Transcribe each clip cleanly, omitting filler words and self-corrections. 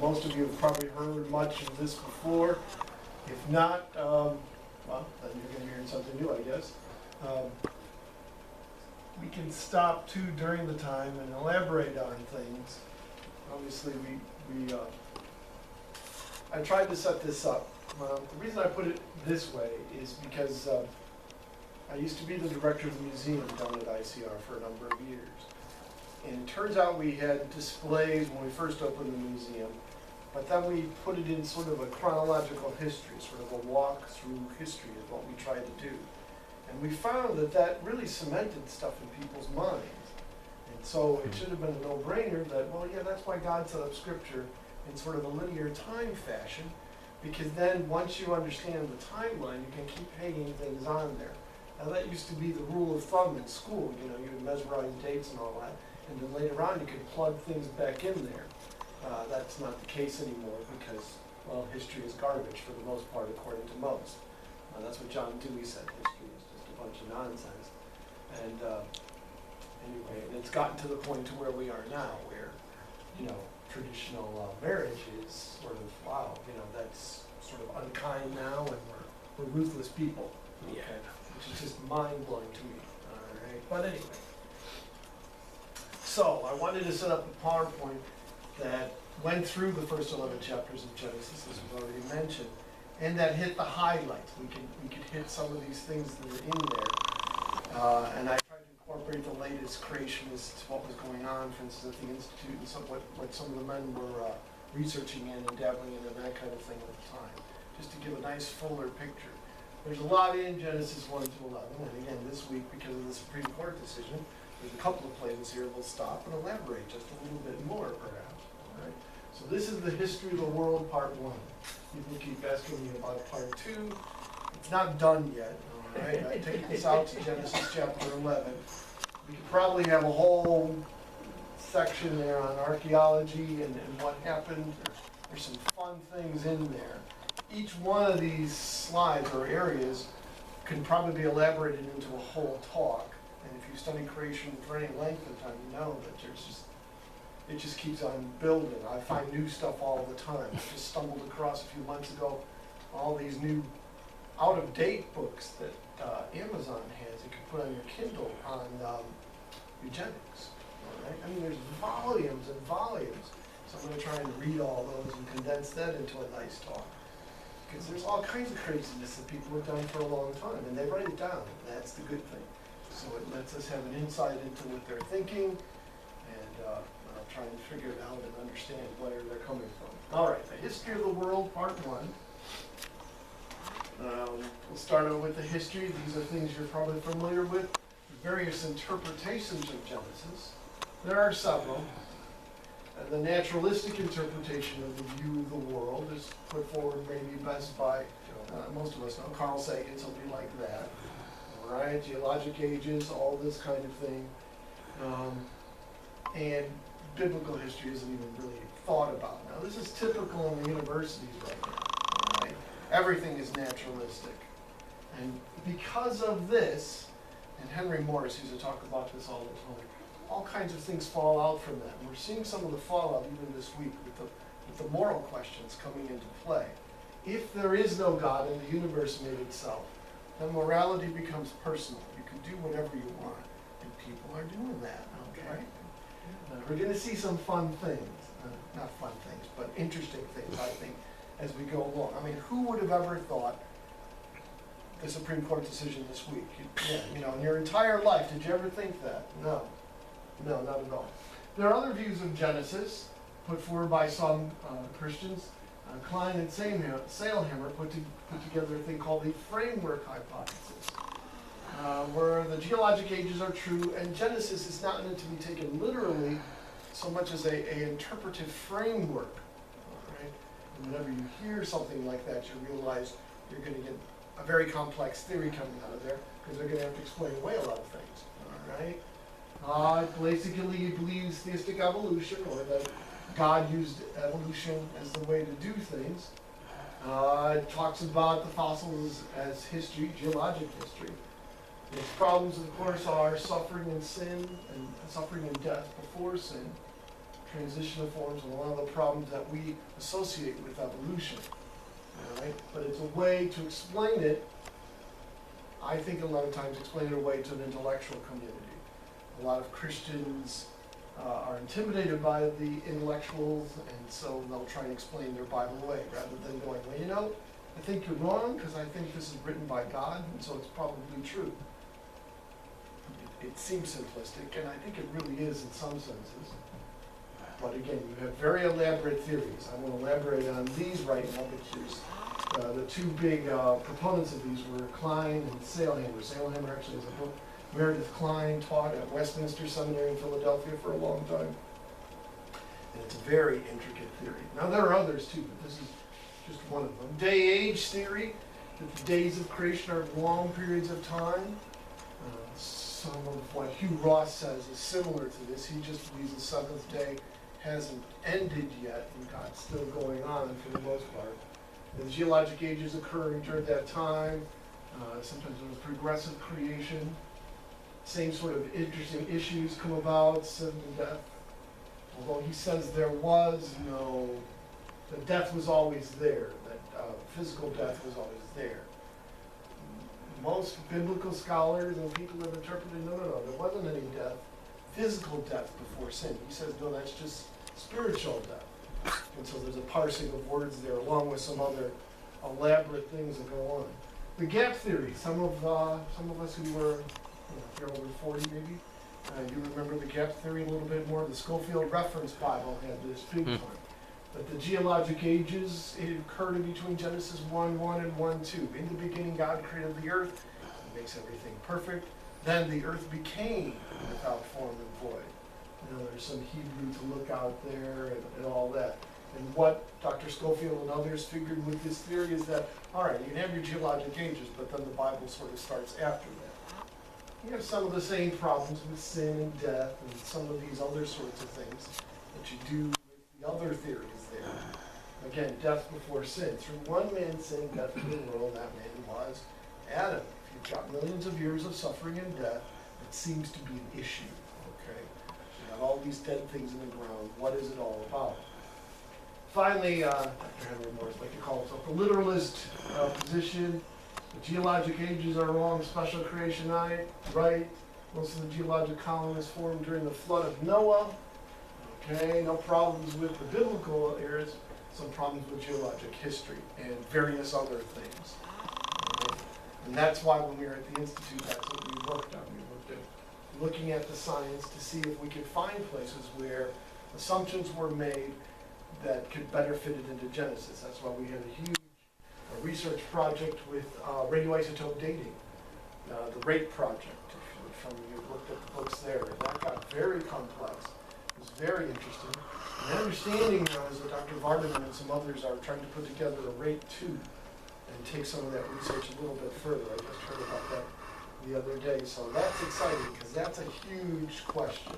Most of you have probably heard much of this before. If not, well, then you're going to hear something new, I guess. We can stop too during the time and elaborate on things. Obviously, I tried to set this up. The reason I put it this way is because I used to be the director of the museum down at ICR for a number of years. And it turns out we had displays when we first opened the museum, but then we put it in sort of a chronological history, sort of a walk through history is what we tried to do. And we found that that really cemented stuff in people's minds. And so it should have been a no-brainer that, well, yeah, that's why God set up Scripture in sort of a linear time fashion, because then once you understand the timeline, you can keep hanging things on there. Now that used to be the rule of thumb in school, you know, you would mesmerize dates and all that, and then later on you could plug things back in there. That's not the case anymore because, well, history is garbage for the most part, according to most. That's what John Dewey said, history is just a bunch of nonsense. And anyway, and it's gotten to the point to where we are now, where, you know, traditional marriage is sort of, wow, you know, that's sort of unkind now, and we're ruthless people. Okay. Which is just mind-blowing to me. All right. But anyway. So I wanted to set up a PowerPoint that went through the first 11 chapters of Genesis, as we've already mentioned, and that hit the highlights. We could hit some of these things that are in there. And I tried to incorporate the latest creationists, what was going on, for instance, at the Institute, and what some of the men were researching in and dabbling in and that kind of thing at the time, just to give a nice fuller picture. There's a lot in Genesis 1 to 11, and again, this week, because of the Supreme Court decision, there's a couple of places here we'll stop and elaborate just a little bit more, perhaps. All right? So this is the history of the world, part 1. People keep asking me about part 2. It's not done yet. All right? I take this out to Genesis chapter 11. We could probably have a whole section there on archaeology and what happened. There's some fun things in there. Each one of these slides or areas can probably be elaborated into a whole talk. And if you study creation for any length of time, you know that it just keeps on building. I find new stuff all the time. I just stumbled across a few months ago all these new out-of-date books that Amazon has. You can put on your Kindle on eugenics. All right? I mean, there's volumes and volumes. So I'm going to try and read all those and condense that into a nice talk. Because there's all kinds of craziness that people have done for a long time, and they write it down. That's the good thing. So it lets us have an insight into what they're thinking, and try and figure it out and understand where they're coming from. All right, the history of the world, part 1. We'll start out with the history. These are things you're probably familiar with. The various interpretations of Genesis. There are several. And the naturalistic interpretation of the view of the world is put forward maybe best by, most of us know, Carl Sagan, somebody like that. All right, geologic ages, all this kind of thing. And biblical history isn't even really thought about. Now, this is typical in the universities right now. All right? Everything is naturalistic. And because of this, and Henry Morris used to talk about this all the time, all kinds of things fall out from that. And we're seeing some of the fallout even this week with the moral questions coming into play. If there is no God and the universe made itself, then morality becomes personal. You can do whatever you want. And people are doing that, okay? We're going to see some fun things. Not fun things, but interesting things, I think, as we go along. I mean, who would have ever thought the Supreme Court decision this week? In your entire life, did you ever think that? No. No, not at all. There are other views of Genesis put forward by some Christians. Klein and Sailhammer put together a thing called the framework hypothesis, where the geologic ages are true, and Genesis is not meant to be taken literally so much as a interpretive framework. All right? And whenever you hear something like that, you realize you're going to get a very complex theory coming out of there, because they're going to have to explain away a lot of things. All right? Basically, he believes theistic evolution, or that God used evolution as the way to do things. It talks about the fossils as history, geologic history. Its problems, of course, are suffering and sin, and suffering and death before sin. transition of forms, and a lot of the problems that we associate with evolution. All right? But it's a way to explain it. I think a lot of times explain it away to an intellectual community. A lot of Christians are intimidated by the intellectuals, and so they'll try and explain their Bible away, rather than going, well, you know, I think you're wrong, because I think this is written by God, and so it's probably true. It seems simplistic, and I think it really is in some senses. But again, you have very elaborate theories. I won't elaborate on these right now, but the two big proponents of these were Klein and Sailhamer. Sailhamer actually has a book. Meredith Klein taught at Westminster Seminary in Philadelphia for a long time. And it's a very intricate theory. Now there are others too, but this is just one of them. Day-age theory, that the days of creation are long periods of time. Some of what Hugh Ross says is similar to this. He just believes the seventh day hasn't ended yet, and God's still going on for the most part. The geologic ages occurring during that time. Sometimes there was progressive creation. Same sort of interesting issues come about, sin and death. Although he says there was no, that death was always there, that physical death was always there. Most biblical scholars and people have interpreted, no, there wasn't any death, physical death before sin. He says, no, that's just spiritual death. And so there's a parsing of words there, along with some other elaborate things that go on. The gap theory, some of us who were, if you're over 40 maybe, you remember the gap theory a little bit more. The Schofield Reference Bible had this big one. But the geologic ages, it occurred in between Genesis 1:1 and 1:2. In the beginning, God created the earth. He makes everything perfect. Then the earth became without form and void. You know, there's some Hebrew to look out there and all that. And what Dr. Schofield and others figured with this theory is that, all right, you can have your geologic ages, but then the Bible sort of starts after that. You have some of the same problems with sin and death and some of these other sorts of things that you do with the other theories there. Again, death before sin. Through one man's sin, death in the world, that man was Adam. If you've got millions of years of suffering and death, it seems to be an issue, okay? You got all these dead things in the ground. What is it all about? Finally, Dr. Henry Morris, like to call himself the literalist position. The geologic ages are wrong, special creation right. Most of the geologic columns formed during the flood of Noah. Okay, no problems with the biblical eras, some problems with geologic history and various other things. Right? And that's why when we were at the Institute, that's what we worked on. We worked at looking at the science to see if we could find places where assumptions were made that could better fit it into Genesis. That's why we had a huge research project with radioisotope dating, the RATE project. If you looked at the books there, that got very complex. It was very interesting. And understanding now is that Dr. Vardaman and some others are trying to put together a RATE 2 and take some of that research a little bit further. I just heard about that the other day. So that's exciting because that's a huge question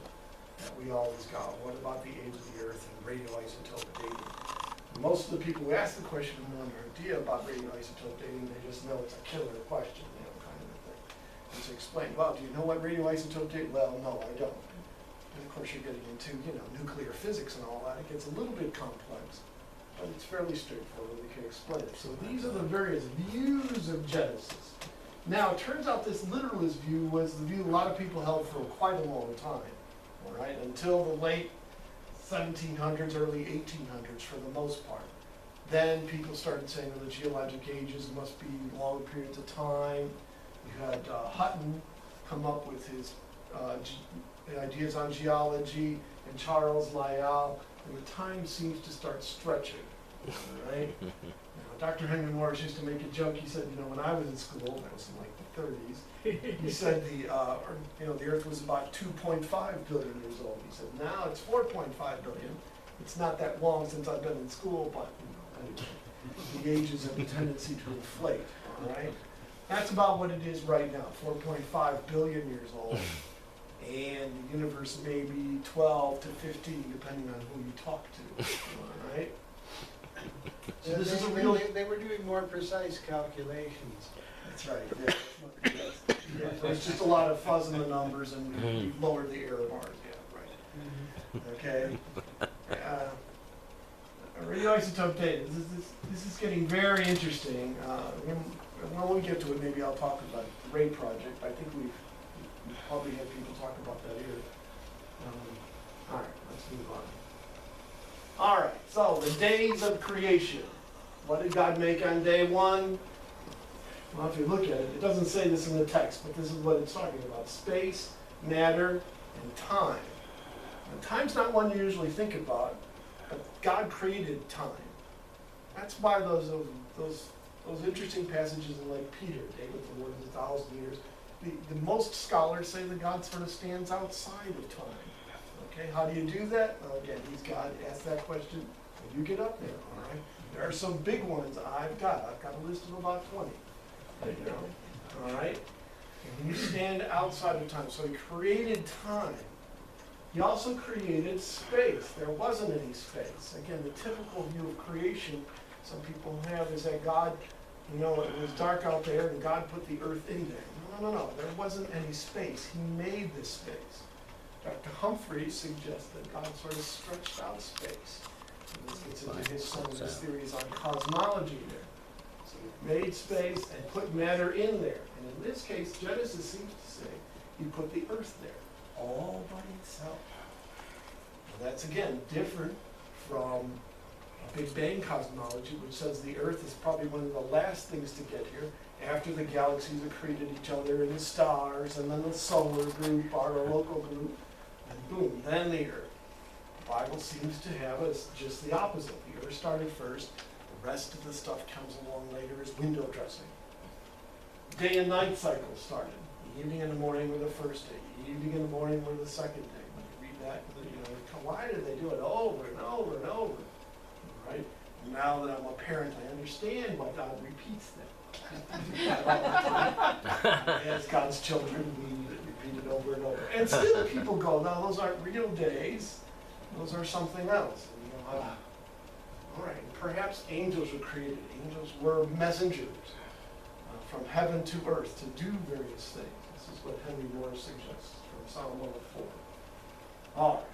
that we always got. What about the age of the earth and radioisotope dating? Most of the people who ask the question have no idea about radioisotope dating. They just know it's a killer question, you know, kind of a thing. And to explain, well, do you know what radioisotope dating? Well, no, I don't. And of course, you're getting into, you know, nuclear physics and all that. It gets a little bit complex, but it's fairly straightforward. We can explain it. So these are the various views of Genesis. Now, it turns out this literalist view was the view a lot of people held for quite a long time. All right, until the late 1700s, early 1800s for the most part. Then people started saying that the geologic ages must be long periods of time. You had Hutton come up with his ideas on geology, and Charles Lyell, and the time seems to start stretching, right? Dr. Henry Morris used to make a joke. He said, you know, when I was in school, that was in like the 30s, he said the Earth was about 2.5 billion years old. He said, now it's 4.5 billion. It's not that long since I've been in school, but anyway, the ages have a tendency to inflate, all right? That's about what it is right now, 4.5 billion years old. And the universe may be 12 to 15, depending on who you talk to, all right? So this is a real. They were doing more precise calculations. That's right. Yeah. There's just a lot of fuzz in the numbers, and we lowered the error bars. Yeah, right. Okay? Radioisotope data. This is getting very interesting. When we get to it, maybe I'll talk about the RAY project. I think we've probably had people talk about that here. All right, let's move on. All right, so the days of creation. What did God make on day one? Well, if you look at it, it doesn't say this in the text, but this is what it's talking about. Space, matter, and time. Now, time's not one you usually think about, but God created time. That's why those interesting passages in like Peter, David, the Lord is 1,000 years. The most scholars say that God sort of stands outside of time. Okay, how do you do that? Well, again, he's God. Ask that question when you get up there. All right. There are some big ones I've got a list of about 20. You know, all right. And you stand outside of time. So he created time. He also created space. There wasn't any space. Again, the typical view of creation some people have is that God, you know, it was dark out there and God put the earth in there. No. There wasn't any space. He made this space. Dr. Humphreys suggests that God sort of stretched out space. And this gets into some of his theories on cosmology there. So he made space and put matter in there. And in this case, Genesis seems to say he put the earth there, all by itself. Now that's, again, different from Big Bang cosmology, which says the earth is probably one of the last things to get here after the galaxies have created each other and the stars, and then the solar group, our local group, and boom, then the earth. The Bible seems to have us just the opposite. The earth started first, the rest of the stuff comes along later as window dressing. Day and night cycle started. The evening and the morning were the first day. The evening and the morning were the second day. When you read that, you know, why did they do it over and over and over? Right? Now that I'm a parent, I understand why God repeats that. As God's children, we repeat it over and over. And still people go, no, those aren't real days. Those are something else. And you know, all right, perhaps angels were created. Angels were messengers from heaven to earth to do various things. This is what Henry Moore suggests from Psalm 104. All right.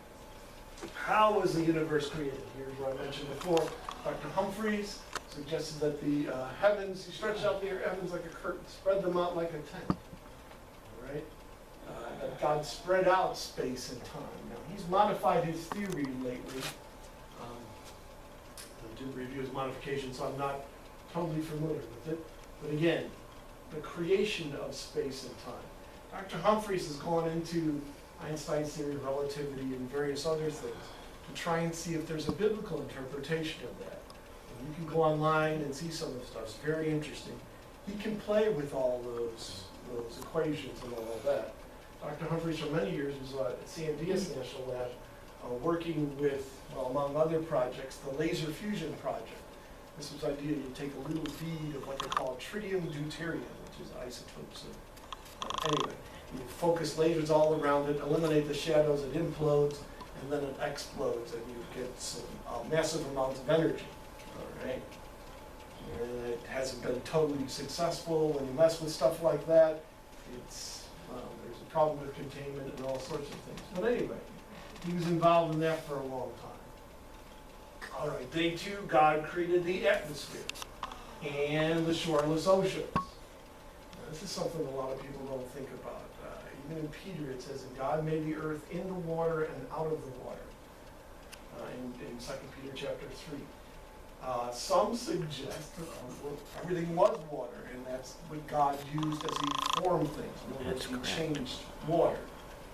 How was the universe created? Here's what I mentioned before. Dr. Humphreys suggested that the heavens, he stretched out the heavens like a curtain, spread them out like a tent. All right? That God spread out space and time. Now, he's modified his theory lately. I didn't review his modification, so I'm not totally familiar with it. But again, the creation of space and time. Dr. Humphreys has gone into Einstein's theory of relativity and various other things to try and see if there's a biblical interpretation of that. And you can go online and see some of the stuff. It's very interesting. He can play with all those equations and all of that. Dr. Humphreys for many years was at Sandias National Lab working with, well, among other projects, the laser fusion project. This was the idea you take a little bead of what they call tritium deuterium, which is isotopes of, anyway, you focus lasers all around it, eliminate the shadows, it implodes, and then it explodes, and you get some massive amounts of energy. All right. And it hasn't been totally successful. When you mess with stuff like that, it's there's a problem with containment and all sorts of things. But anyway, he was involved in that for a long time. All right, day two, God created the atmosphere and the shoreless oceans. Now, this is something a lot of people don't think about. Even in Peter, it says that God made the earth in the water and out of the water. In 2 Peter chapter 3. Some suggest that everything was water, and that's what God used as he formed things. In other words, he changed water.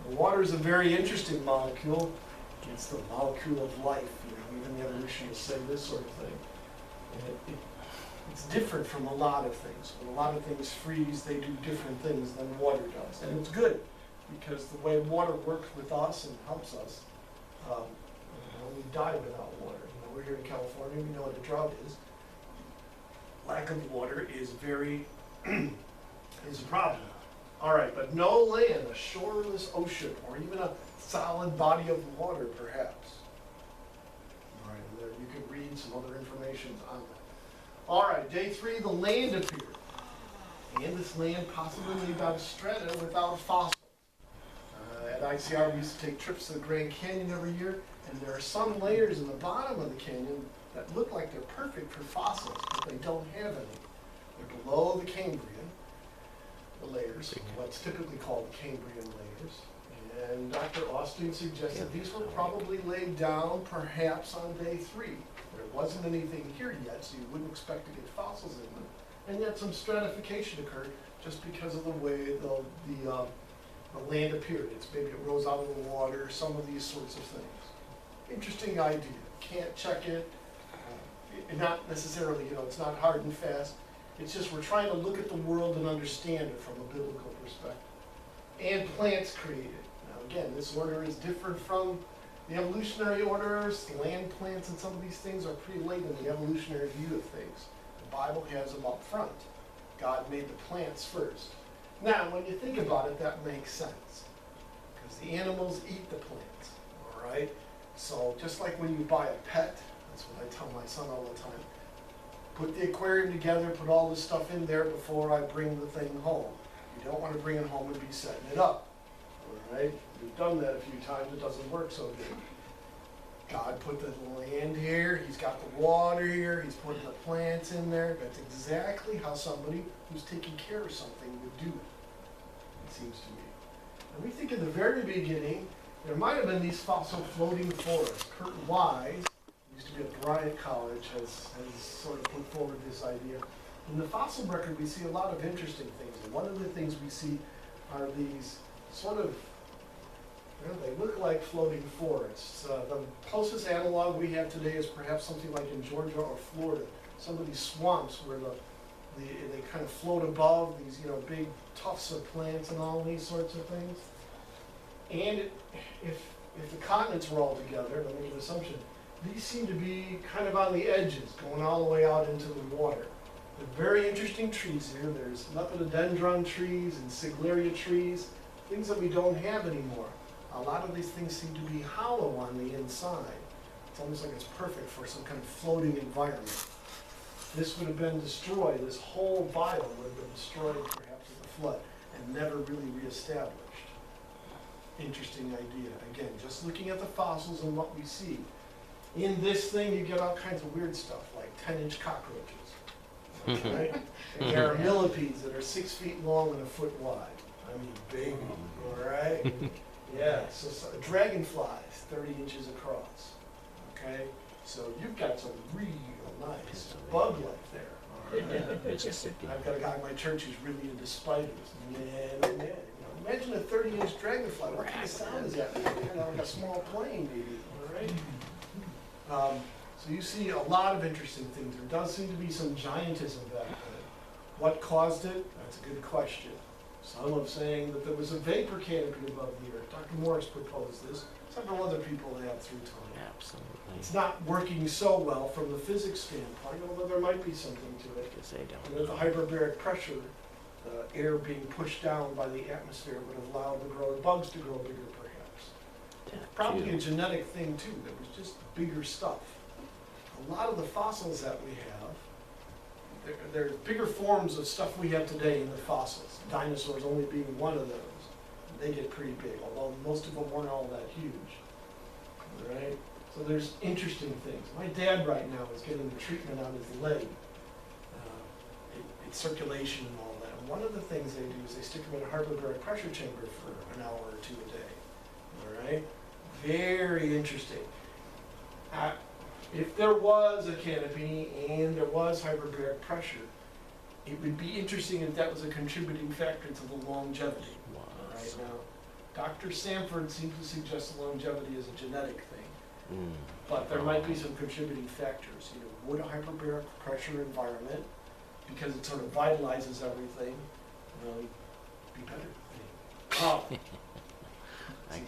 The water is a very interesting molecule. It's the molecule of life. You know, even the evolutionists say this sort of thing. And it's different from a lot of things. When a lot of things freeze, they do different things than water does. And it's good, because the way water works with us and helps us, we die without water. You know, we're here in California, we know what a drought is. Lack of water is is a problem. All right, but no land, a shoreless ocean, or even a solid body of water, perhaps. All right, and there you can read some other information on that. All right, day three, the land appeared. And this land possibly made out of strata without fossils. At at ICR, we used to take trips to the Grand Canyon every year, and there are some layers in the bottom of the canyon that look like they're perfect for fossils, but they don't have any. They're below the Cambrian, the layers, what's typically called the Cambrian layers. And Dr. Austin suggests that these were probably laid down perhaps on day 3. There wasn't anything here yet, so you wouldn't expect to get fossils in them. And yet some stratification occurred just because of the way the land appeared. Maybe it rose out of the water, some of these sorts of things. Interesting idea. Can't check it. Not necessarily, it's not hard and fast. It's just we're trying to look at the world and understand it from a biblical perspective. And plants created. Now again, this order is different from the evolutionary orders. Land plants and some of these things are pretty late in the evolutionary view of things. The Bible has them up front. God made the plants first. Now, when you think about it, that makes sense. Because the animals eat the plants, all right? So just like when you buy a pet, that's what I tell my son all the time. Put the aquarium together, put all the stuff in there before I bring the thing home. You don't want to bring it home and be setting it up, all right? We've done that a few times, it doesn't work so good. God put the land here, he's got the water here, he's putting the plants in there. That's exactly how somebody who's taking care of something would do it seems to me. And we think in the very beginning, there might have been these fossil floating forests. Kurt Wise, who used to be at Bryant College, has sort of put forward this idea. In the fossil record, we see a lot of interesting things. And one of the things we see are these sort of, they look like floating forests. The closest analog we have today is perhaps something like in Georgia or Florida. Some of these swamps where they kind of float above these, big tufts of plants and all these sorts of things. And if the continents were all together, let me make an assumption, these seem to be kind of on the edges, going all the way out into the water. They're very interesting trees here. There's lepidodendron trees and siglaria trees, things that we don't have anymore. A lot of these things seem to be hollow on the inside. It's almost like it's perfect for some kind of floating environment. This would have been destroyed, this whole biome would have been destroyed perhaps with a flood and never really reestablished. Interesting idea. Again, just looking at the fossils and what we see. In this thing, you get all kinds of weird stuff, like 10-inch cockroaches. Right? And there are millipedes that are 6 feet long and a foot wide. I mean, big, all right? Yeah, so dragonflies, 30 inches across. Okay? So you've got some real nice bug life there. All right? I've got a guy in my church who's really into spiders. Man. Imagine a 30-inch dragonfly. What kind of sound is that? Kind of like a small plane, maybe. All right? So you see a lot of interesting things. There does seem to be some giantism back then. What caused it? That's a good question. Some are saying that there was a vapor canopy above the earth. Dr. Morris proposed this. Several other people have through time. Absolutely. It's not working so well from the physics standpoint, although there might be something to it. Because they don't And with the hyperbaric pressure, the air being pushed down by the atmosphere would have allowed the bugs to grow bigger, perhaps. Probably a genetic thing too. There was just bigger stuff. A lot of the fossils that we have, there's bigger forms of stuff we have today in the fossils. Dinosaurs only being one of those. They get pretty big, although most of them weren't all that huge. All right? So there's interesting things. My dad right now is getting the treatment on his leg. It's circulation and all that. And one of the things they do is they stick him in a hyperbaric pressure chamber for an hour or two a day. All right? Very interesting. If there was a canopy and there was hyperbaric pressure, it would be interesting if that was a contributing factor to the longevity. Right now, Dr. Sanford seems to suggest longevity is a genetic thing, but there might be some contributing factors. Would a hyperbaric pressure environment, because it sort of vitalizes everything, be better?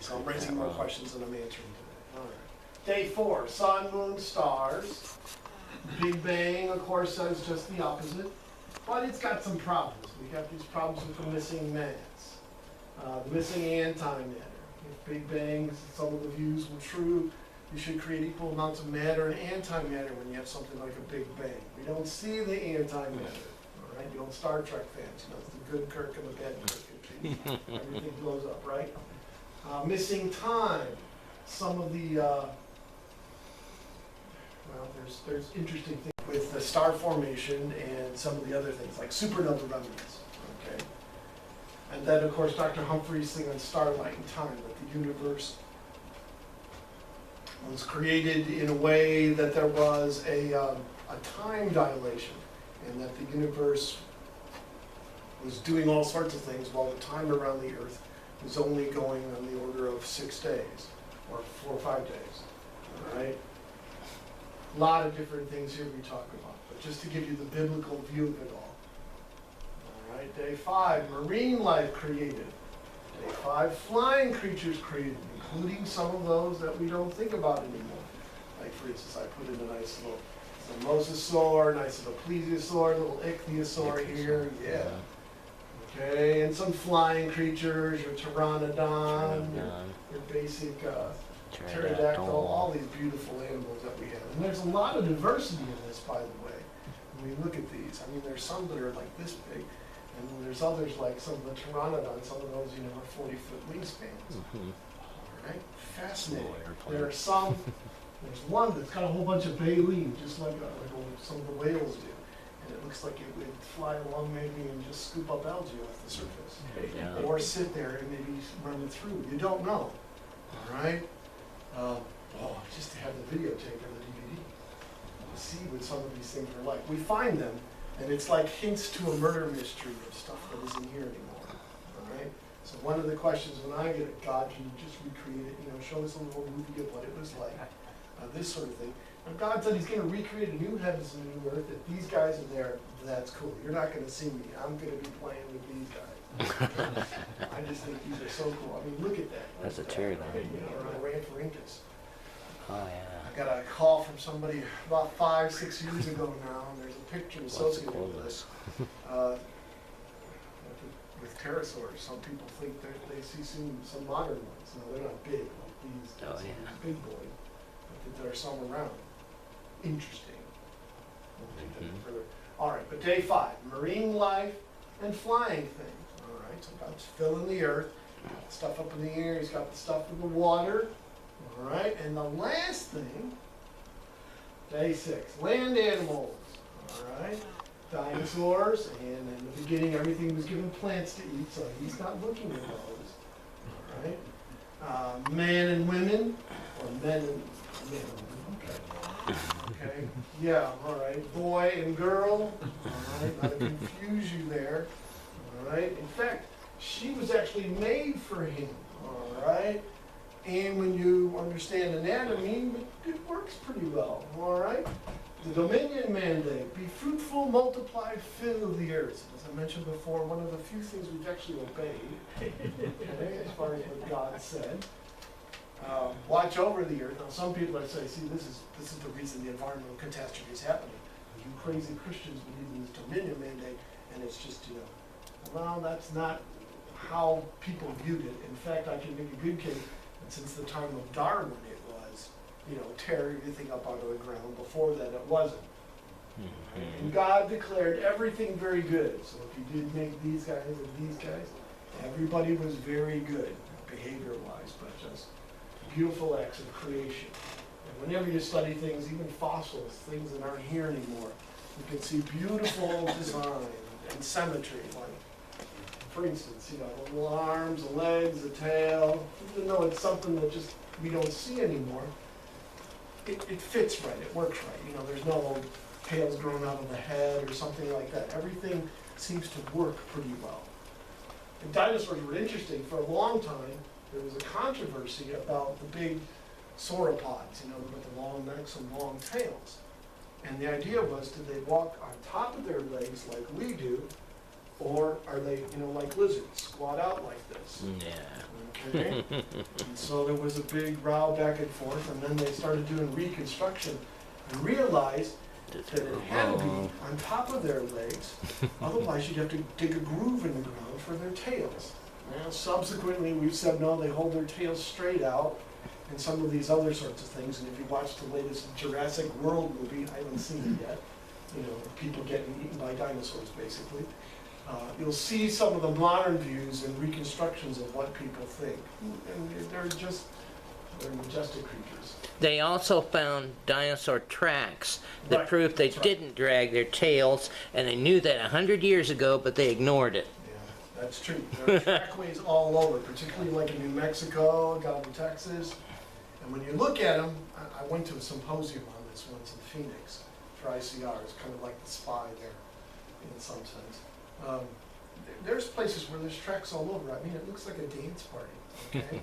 So I'm raising more questions than I'm answering today. All right. Day 4, sun, moon, stars. Big Bang, of course, says just the opposite, but it's got some problems. We got these problems with the missing mass. The missing antimatter. If Big Bang, some of the views were true, you should create equal amounts of matter and antimatter when you have something like a Big Bang. We don't see the antimatter, all right? You don't Star Trek fans, it's the good Kirk and the bad Kirk. Everything blows up, right? Missing time. Some of the, there's interesting things with the star formation and some of the other things, like supernova remnants, okay? And then, of course, Dr. Humphrey's thing on starlight and time, that the universe was created in a way that there was a time dilation, and that the universe was doing all sorts of things while the time around the Earth was only going on the order of 6 days, or 4 or 5 days, all right? A lot of different things here we talk about, but just to give you the biblical view of it all. All right, day 5, marine life created. Day 5, flying creatures created, including some of those that we don't think about anymore. Like, for instance, I put in a nice little mosasaur, nice little plesiosaur, little ichthyosaur here, yeah. Okay, and some flying creatures, your pteranodon, your basic pterodactyl, all these beautiful animals that we have. And there's a lot of diversity in this, by the way, when we look at these. I mean, there's some that are like this big, and then there's others like some of the pteranodon, some of those, are 40-foot wingspans. All right, fascinating. There are some, there's one that's got a whole bunch of baleen, just like some of the whales do. And it looks like it would fly along maybe and just scoop up algae off the surface. Yeah. Or sit there and maybe run it through. You don't know. All right? Just to have the videotape or the DVD. To see what some of these things are like. We find them, and it's like hints to a murder mystery of stuff that isn't here anymore. All right? So one of the questions when I get it, God, can you just recreate it? Show us a little movie of what it was like. This sort of thing. Now God said he's going to recreate a new heavens and a new earth. If these guys are there, that's cool. You're not going to see me. I'm going to be playing with these guys. I just think these are so cool. I mean, look at that. That's a cherry line. I ran for Incas. Oh, yeah. I got a call from somebody about 5-6 years ago now, and there's a picture associated with this. With pterosaurs, some people think that they see some modern ones. No, they're not big like these. Oh, yeah. Big boy. But there are some around. Interesting. We'll take that further. All right, but day 5, marine life and flying things. All right, so God's filling the earth, got the stuff up in the air, he's got the stuff in the water. All right, and the last thing, day 6, land animals. All right, dinosaurs, and in the beginning everything was given plants to eat, so he's not looking at those. All right, man and women, or men and okay, yeah, all right, boy and girl, all right, not to confuse you there, all right. In fact, she was actually made for him, all right. And when you understand anatomy, it works pretty well, all right. The dominion mandate, be fruitful, multiply, fill the earth. As I mentioned before, one of the few things we've actually obeyed, okay, as far as what God said. Watch over the earth. Now, some people are saying, see, this is the reason the environmental catastrophe is happening. You crazy Christians believe in this dominion mandate, and it's just, well, that's not how people viewed it. In fact, I can make a good case that since the time of Darwin, it was, tear everything up out of the ground. Before that, it wasn't. And God declared everything very good. So if He did make these guys and these guys, everybody was very good, behavior-wise, but just beautiful acts of creation. And whenever you study things, even fossils, things that aren't here anymore, you can see beautiful design and symmetry. Like, for instance, the little arms, the legs, the tail, even though it's something that just we don't see anymore, it fits right, it works right. There's no tails growing out of the head or something like that. Everything seems to work pretty well. And dinosaurs were interesting. For a long time, there was a controversy about the big sauropods, with the long necks and long tails. And the idea was, did they walk on top of their legs like we do, or are they, like lizards, squat out like this? Yeah. Okay? And so there was a big row back and forth, and then they started doing reconstruction and realized that it had to be on top of their legs, otherwise you'd have to dig a groove in the ground for their tails. Now, subsequently, we've said, no, they hold their tails straight out, and some of these other sorts of things. And if you watch the latest Jurassic World movie, I haven't seen it yet, people getting eaten by dinosaurs, basically. you'll see some of the modern views and reconstructions of what people think. And they're majestic creatures. They also found dinosaur tracks that Right, proved they that's right. didn't drag their tails, and they knew that 100 years ago, but they ignored it. Yeah, that's true. There are trackways all over, particularly like in New Mexico, down in Texas. And when you look at them, I went to a symposium on this once in Phoenix for ICR. It's kind of like the SPY there, in some sense. There's places where there's tracks all over. I mean, it looks like a dance party, okay?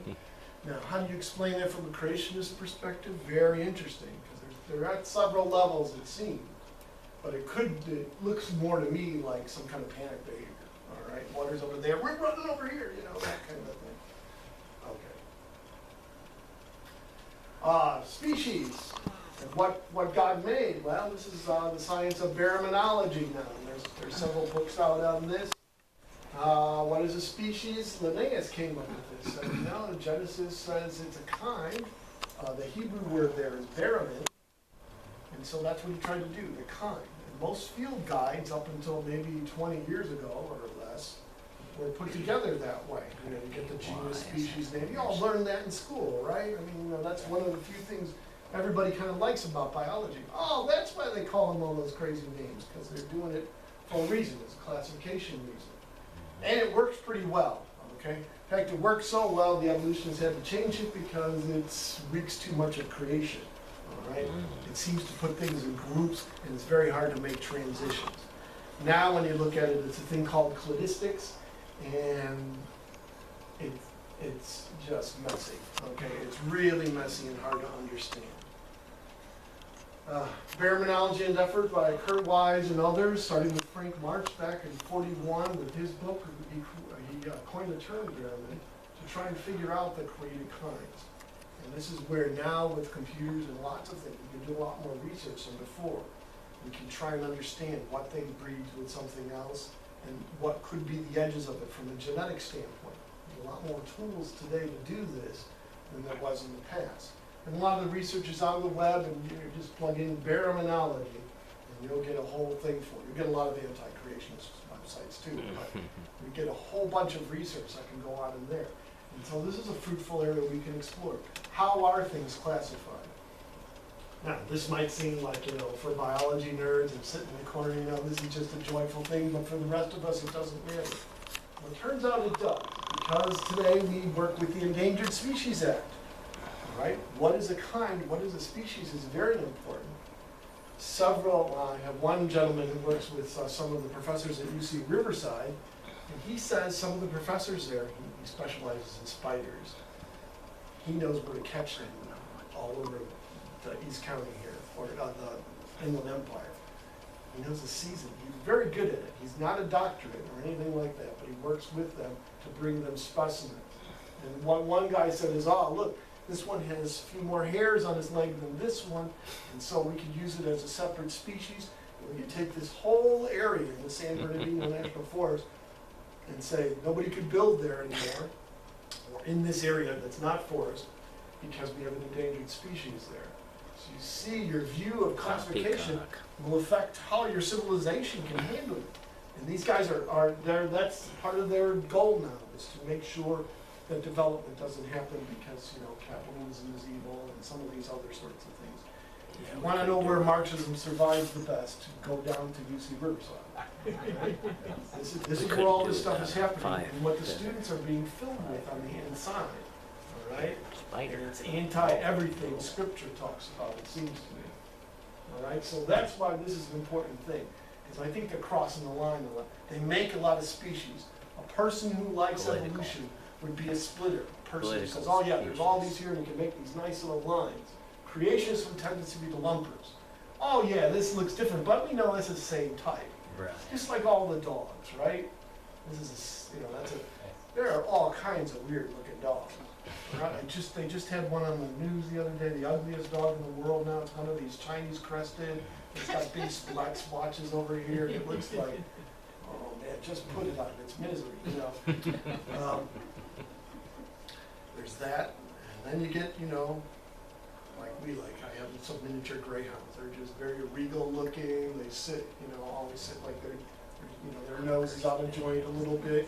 Now, how do you explain that from a creationist perspective? Very interesting, because they're at several levels, it seems. But it looks more to me like some kind of panic behavior, all right? Water's over there, we're running over here, you know, that kind of thing. Okay. Species, and what God made. Well, this is the science of baraminology now. There's several books out on this. What is a species? Linnaeus came up with this. Genesis says it's a kind. The Hebrew word there is baramin. And so that's what he tried to do, the kind. And most field guides, up until maybe 20 years ago or less, were put together that way. You get the genus, species name. You all learned that in school, right? I mean, that's one of the few things everybody kind of likes about biology. Oh, that's why they call them all those crazy names, because they're doing it for a reason. It's a classification reason. And it works pretty well, okay? In fact, it works so well, the evolutionists had to change it because it reeks too much of creation, all right? It seems to put things in groups, and it's very hard to make transitions. Now, when you look at it, it's a thing called cladistics, and it's just messy, okay? It's really messy and hard to understand. Baraminology and effort by Kurt Wise and others, starting with Frank March back in '41 with his book. He coined the term baramin to try and figure out the created kinds. And this is where now with computers and lots of things, we can do a lot more research than before. We can try and understand what thing breeds with something else and what could be the edges of it from a genetic standpoint. There's a lot more tools today to do this than there was in the past. And a lot of the research is on the web, and you just plug in baraminology, and you'll get a whole thing for it. You get a lot of anti-creationist websites too, but you get a whole bunch of research that can go on in there. And so this is a fruitful area we can explore. How are things classified? Now, this might seem like, for biology nerds and sit in the corner, this is just a joyful thing, but for the rest of us, it doesn't matter. Well, it turns out it does, because today we work with the Endangered Species Act. Right? What is a kind, what is a species is very important. I have one gentleman who works with some of the professors at UC Riverside, and he says some of the professors there, he specializes in spiders, he knows where to catch them all over the East County here, or the Inland Empire. He knows the season. He's very good at it. He's not a doctorate or anything like that, but he works with them to bring them specimens. And one guy said look, this one has a few more hairs on his leg than this one, and so we could use it as a separate species. And we could take this whole area in the San Bernardino National Forest and say nobody could build there anymore, or in this area that's not forest, because we have an endangered species there. So you see, your view of classification will affect how your civilization can handle it. And these guys that's part of their goal now, is to make sure that development doesn't happen because, capitalism is evil and some of these other sorts of things. If you want to know where Marxism survives the best, go down to UC Riverside. This is where all this stuff is happening and what the students are being filled with on the inside. All right? And it's anti-everything Scripture talks about, it seems to me. All right? So that's why this is an important thing. Because I think they're crossing the line a lot. They make a lot of species. A person who likes evolution would be a splitter. A person who says, oh yeah, there's all these here and we can make these nice little lines. Creationists would tend to be the lumpers. Oh yeah, this looks different, but we know this is the same type. Right. Just like all the dogs, right? This is, there are all kinds of weird looking dogs. Right? They just had one on the news the other day, the ugliest dog in the world now. It's one of these Chinese crested. It's got big black splotches over here. It looks like, oh man, just put it on. It's misery, There's that, and then you get, I have some miniature greyhounds. They're just very regal looking. They sit, always sit like Their nose is out of joint a little bit,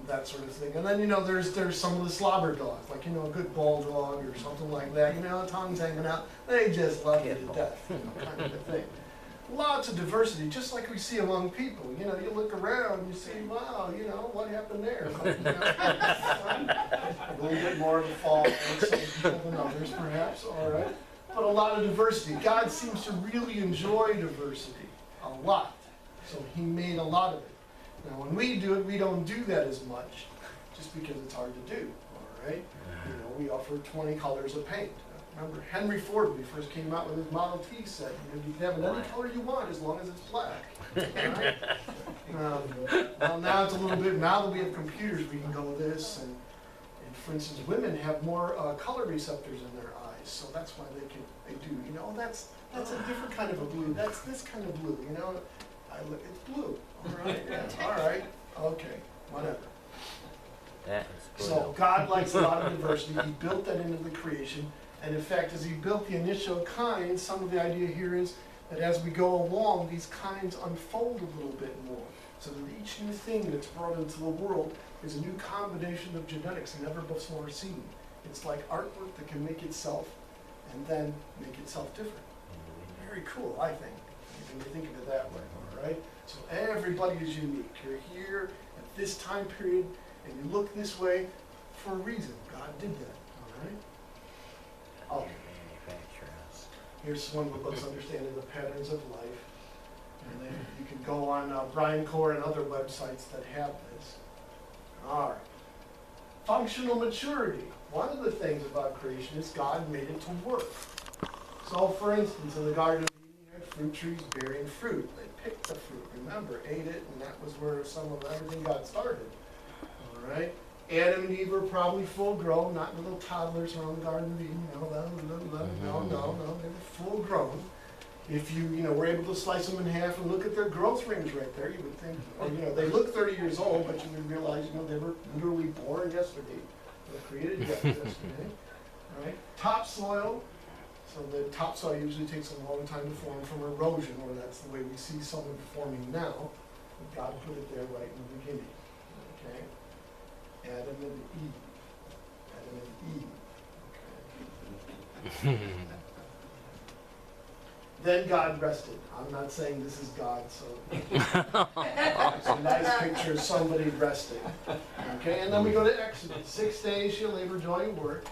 that sort of thing. And then, there's some of the slobber dogs, like, a good bulldog or something like that, tongues hanging out. They just love you to death, kind of a thing. Lots of diversity, just like we see among people. You look around, you see, wow, what happened there? A little bit more of a fall on some people than others, perhaps, all right? But a lot of diversity. God seems to really enjoy diversity a lot. So he made a lot of it. Now, when we do it, we don't do that as much, just because it's hard to do, all right? We offer 20 colors of paint. Remember, Henry Ford, when he first came out with his Model T, said, you can have it any color you want as long as it's black. Right? Well, now it's a little bit, now that we have computers, we can go this, and for instance, women have more color receptors in their eyes, so that's why they do, that's a different kind of a blue, that's this kind of blue, it's blue, all right, yeah, all right, okay, whatever. That is So God likes a lot of diversity. He built that into the creation. And in fact, as he built the initial kinds, some of the idea here is that as we go along, these kinds unfold a little bit more. So that each new thing that's brought into the world is a new combination of genetics never before seen. It's like artwork that can make itself and then make itself different. Very cool, I think, when you think of it that way, all right? So everybody is unique. You're here at this time period, and you look this way for a reason. God did that, all right? Okay. Here's one of the books, Understanding the Patterns of Life. And then you can go on Brian Core and other websites that have this. All right. Functional maturity. One of the things about creation is God made it to work. So, for instance, in the Garden of Eden, you had fruit trees bearing fruit. They picked the fruit, remember, ate it, and that was where some of everything got started. All right? Adam and Eve were probably full grown, not little toddlers around the Garden of Eden. No, they were full grown. If you, were able to slice them in half and look at their growth rings right there, you would think, or, they look 30 years old, but you would realize, they were literally born yesterday. They were created yesterday, right? Topsoil. So the topsoil usually takes a long time to form from erosion, or that's the way we see someone forming now. But God put it there right in the beginning, okay? Adam and Eve. Adam and Eve. Okay. Then God rested. I'm not saying this is God, so it's a nice picture of somebody resting. Okay, and then we go to Exodus. 6 days shall labor, joy, and work.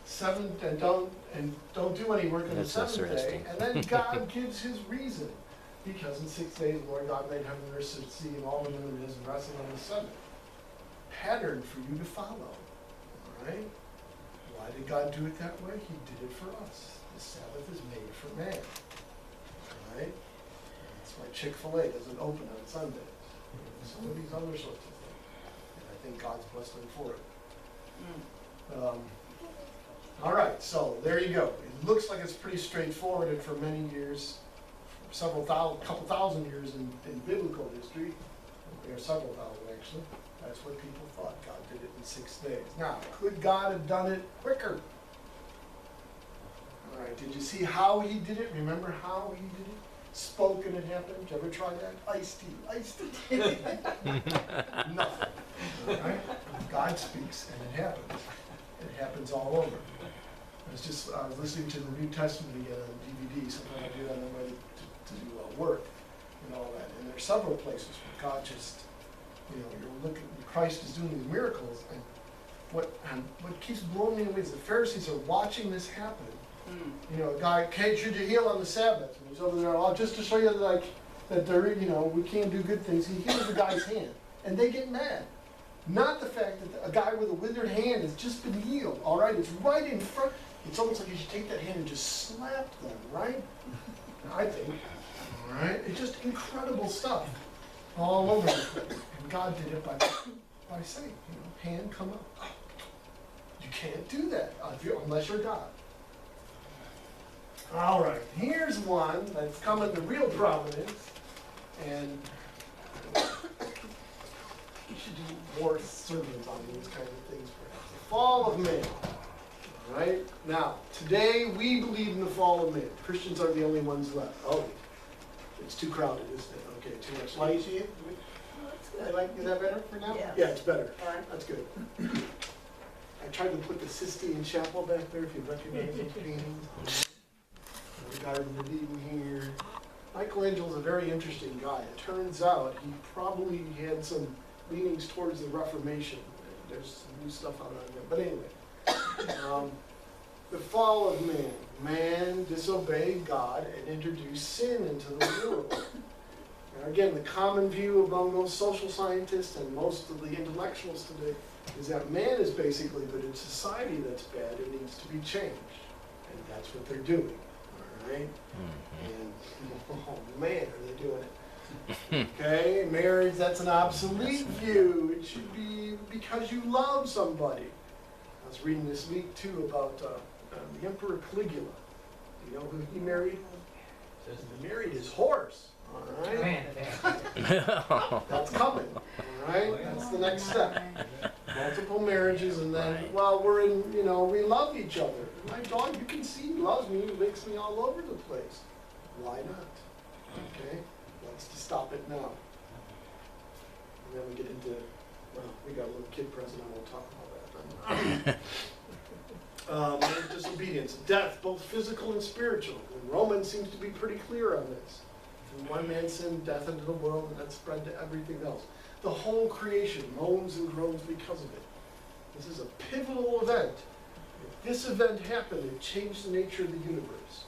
7 and don't do any work on the seventh day. And then God gives his reason, because in 6 days the Lord God made heaven and earth, the sea, and all of them that is, and rested on the seventh. Pattern for you to follow. All right? Why did God do it that way? He did it for us. The Sabbath is made for man. All right? That's why Chick-fil-A doesn't open on Sundays. Some of these other sorts of things. And I think God's blessed them for it. All right, so there you go. It looks like it's pretty straightforward, and for many years, couple thousand years in biblical history, there are several thousand actually, that's what people thought. God did it in 6 days. Now, could God have done it quicker? All right, did you see how he did it? Remember how he did it? Spoke and it happened. Did you ever try that? Iced tea. Nothing. All right? God speaks and it happens. It happens all over. I was listening to the New Testament again on DVD. Sometimes I do that on the way to do work and all that. And there are several places where God just, you're looking, Christ is doing these miracles, and what keeps blowing me away is the Pharisees are watching this happen. A guy, should you heal on the Sabbath? And he's over there, just to show you that there, we can't do good things. He heals the guy's hand, and they get mad. Not the fact that a guy with a withered hand has just been healed, all right? It's right in front. It's almost like you should take that hand and just slap them, right? I think, all right? It's just incredible stuff all over the place. And God did it by saying, hand come up. You can't do that unless you're God. All right, here's one that's come into real prominence, and we should do more sermons on these kinds of things, perhaps. The fall of man. All right? Now, today we believe in the fall of man. Christians are the only ones left. Oh, It's too crowded, isn't it? Okay, too much light. Is that better for now? Yeah. Yeah, it's better. All right. That's good. I tried to put the Sistine Chapel back there, if you recognize those paintings. The Garden of Eden here. Michelangelo's a very interesting guy. It turns out he probably had some leanings towards the Reformation. There's some new stuff out on that. But anyway, the fall of man. Man disobeyed God and introduced sin into the world. Now again, the common view among most social scientists and most of the intellectuals today is that man is basically good, it's society that's bad, it needs to be changed. And that's what they're doing, all right? And, oh man, are they doing it? Okay, marriage, that's an obsolete view. It should be because you love somebody. I was reading this week too about the Emperor Caligula. You know who he married? He married his horse, all right? That's coming, all right? That's the next step. Multiple marriages, and then, well, we're in, you know, we love each other. My dog, you can see, loves me, licks me all over the place. Why not? Okay, let's just stop it now. And then we get into, well, we got a little kid present, I won't talk about that. Man's disobedience, death, both physical and spiritual. And Romans seems to be pretty clear on this. Through one man's sin, death into the world, and that spread to everything else. The whole creation moans and groans because of it. This is a pivotal event. If this event happened, it changed the nature of the universe.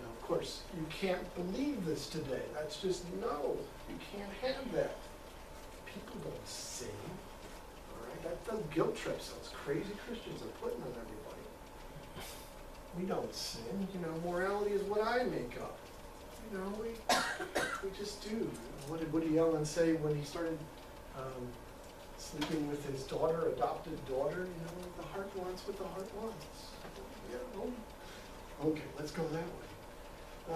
Now, of course, you can't believe this today. That's just, no, you can't have that. People don't sin. All right, that does guilt trips those crazy Christians are putting on everybody. We don't sin. You know, morality is what I make up. You know, we just do. What did Woody Allen say when he started sleeping with his daughter, adopted daughter? You know, the heart wants what the heart wants. Yeah, oh. Okay, let's go that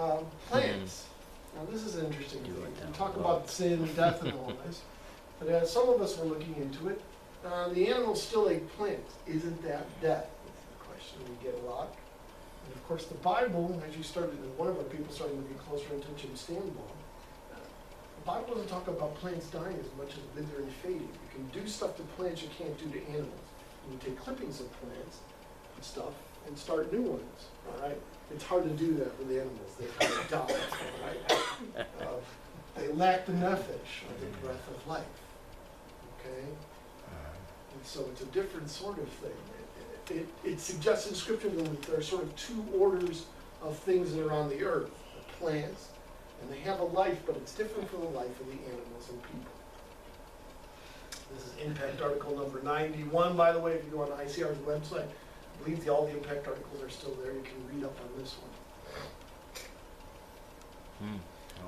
way. Plants. Now this is an interesting thing. We talk about sin, death, and all this. But as some of us were looking into it, the animals still ate plants. Isn't that death? That's the question we get a lot. And of course, the Bible, as you started, one of our people started looking closer into Jim Stanbaugh, the Bible doesn't talk about plants dying as much as withering and fading. You can do stuff to plants you can't do to animals. You can take clippings of plants and stuff and start new ones, all right? It's hard to do that with animals. They kind of die, all right? They lack the nephesh, or the breath of life, okay? And so it's a different sort of thing. It suggests in Scripture that there are sort of two orders of things that are on the earth, the plants, and they have a life, but it's different from the life of the animals and people. This is Impact article number 91, by the way, if you go on ICR's website. I believe all the Impact articles are still there. You can read up on this one.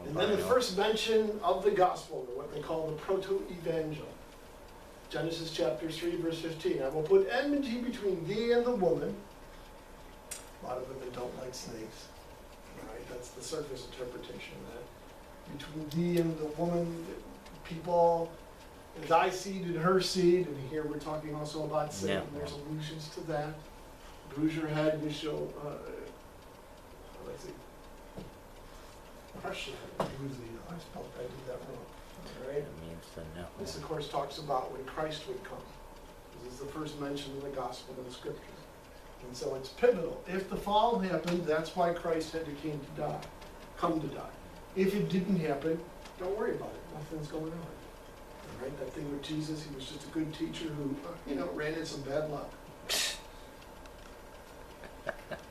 And then the first mention of the gospel, or what they call the proto-evangel. Genesis chapter 3, verse 15. I will put enmity between thee and the woman. A lot of women don't like snakes. All right, that's the surface interpretation of that. Between thee and the woman, people, thy seed and her seed. And here we're talking also about sin. Yeah. There's allusions to that. Bruise your head, you shall, let's see. Crush your head, bruise the, I spelled, I did that wrong. All right. That means the no. This, of course, talks about when Christ would come. This is the first mention of the gospel in the scriptures. And so it's pivotal. If the fall happened, that's why Christ had to come to die. If it didn't happen, don't worry about it. Nothing's going on. All right, that thing with Jesus, he was just a good teacher who, ran into some bad luck.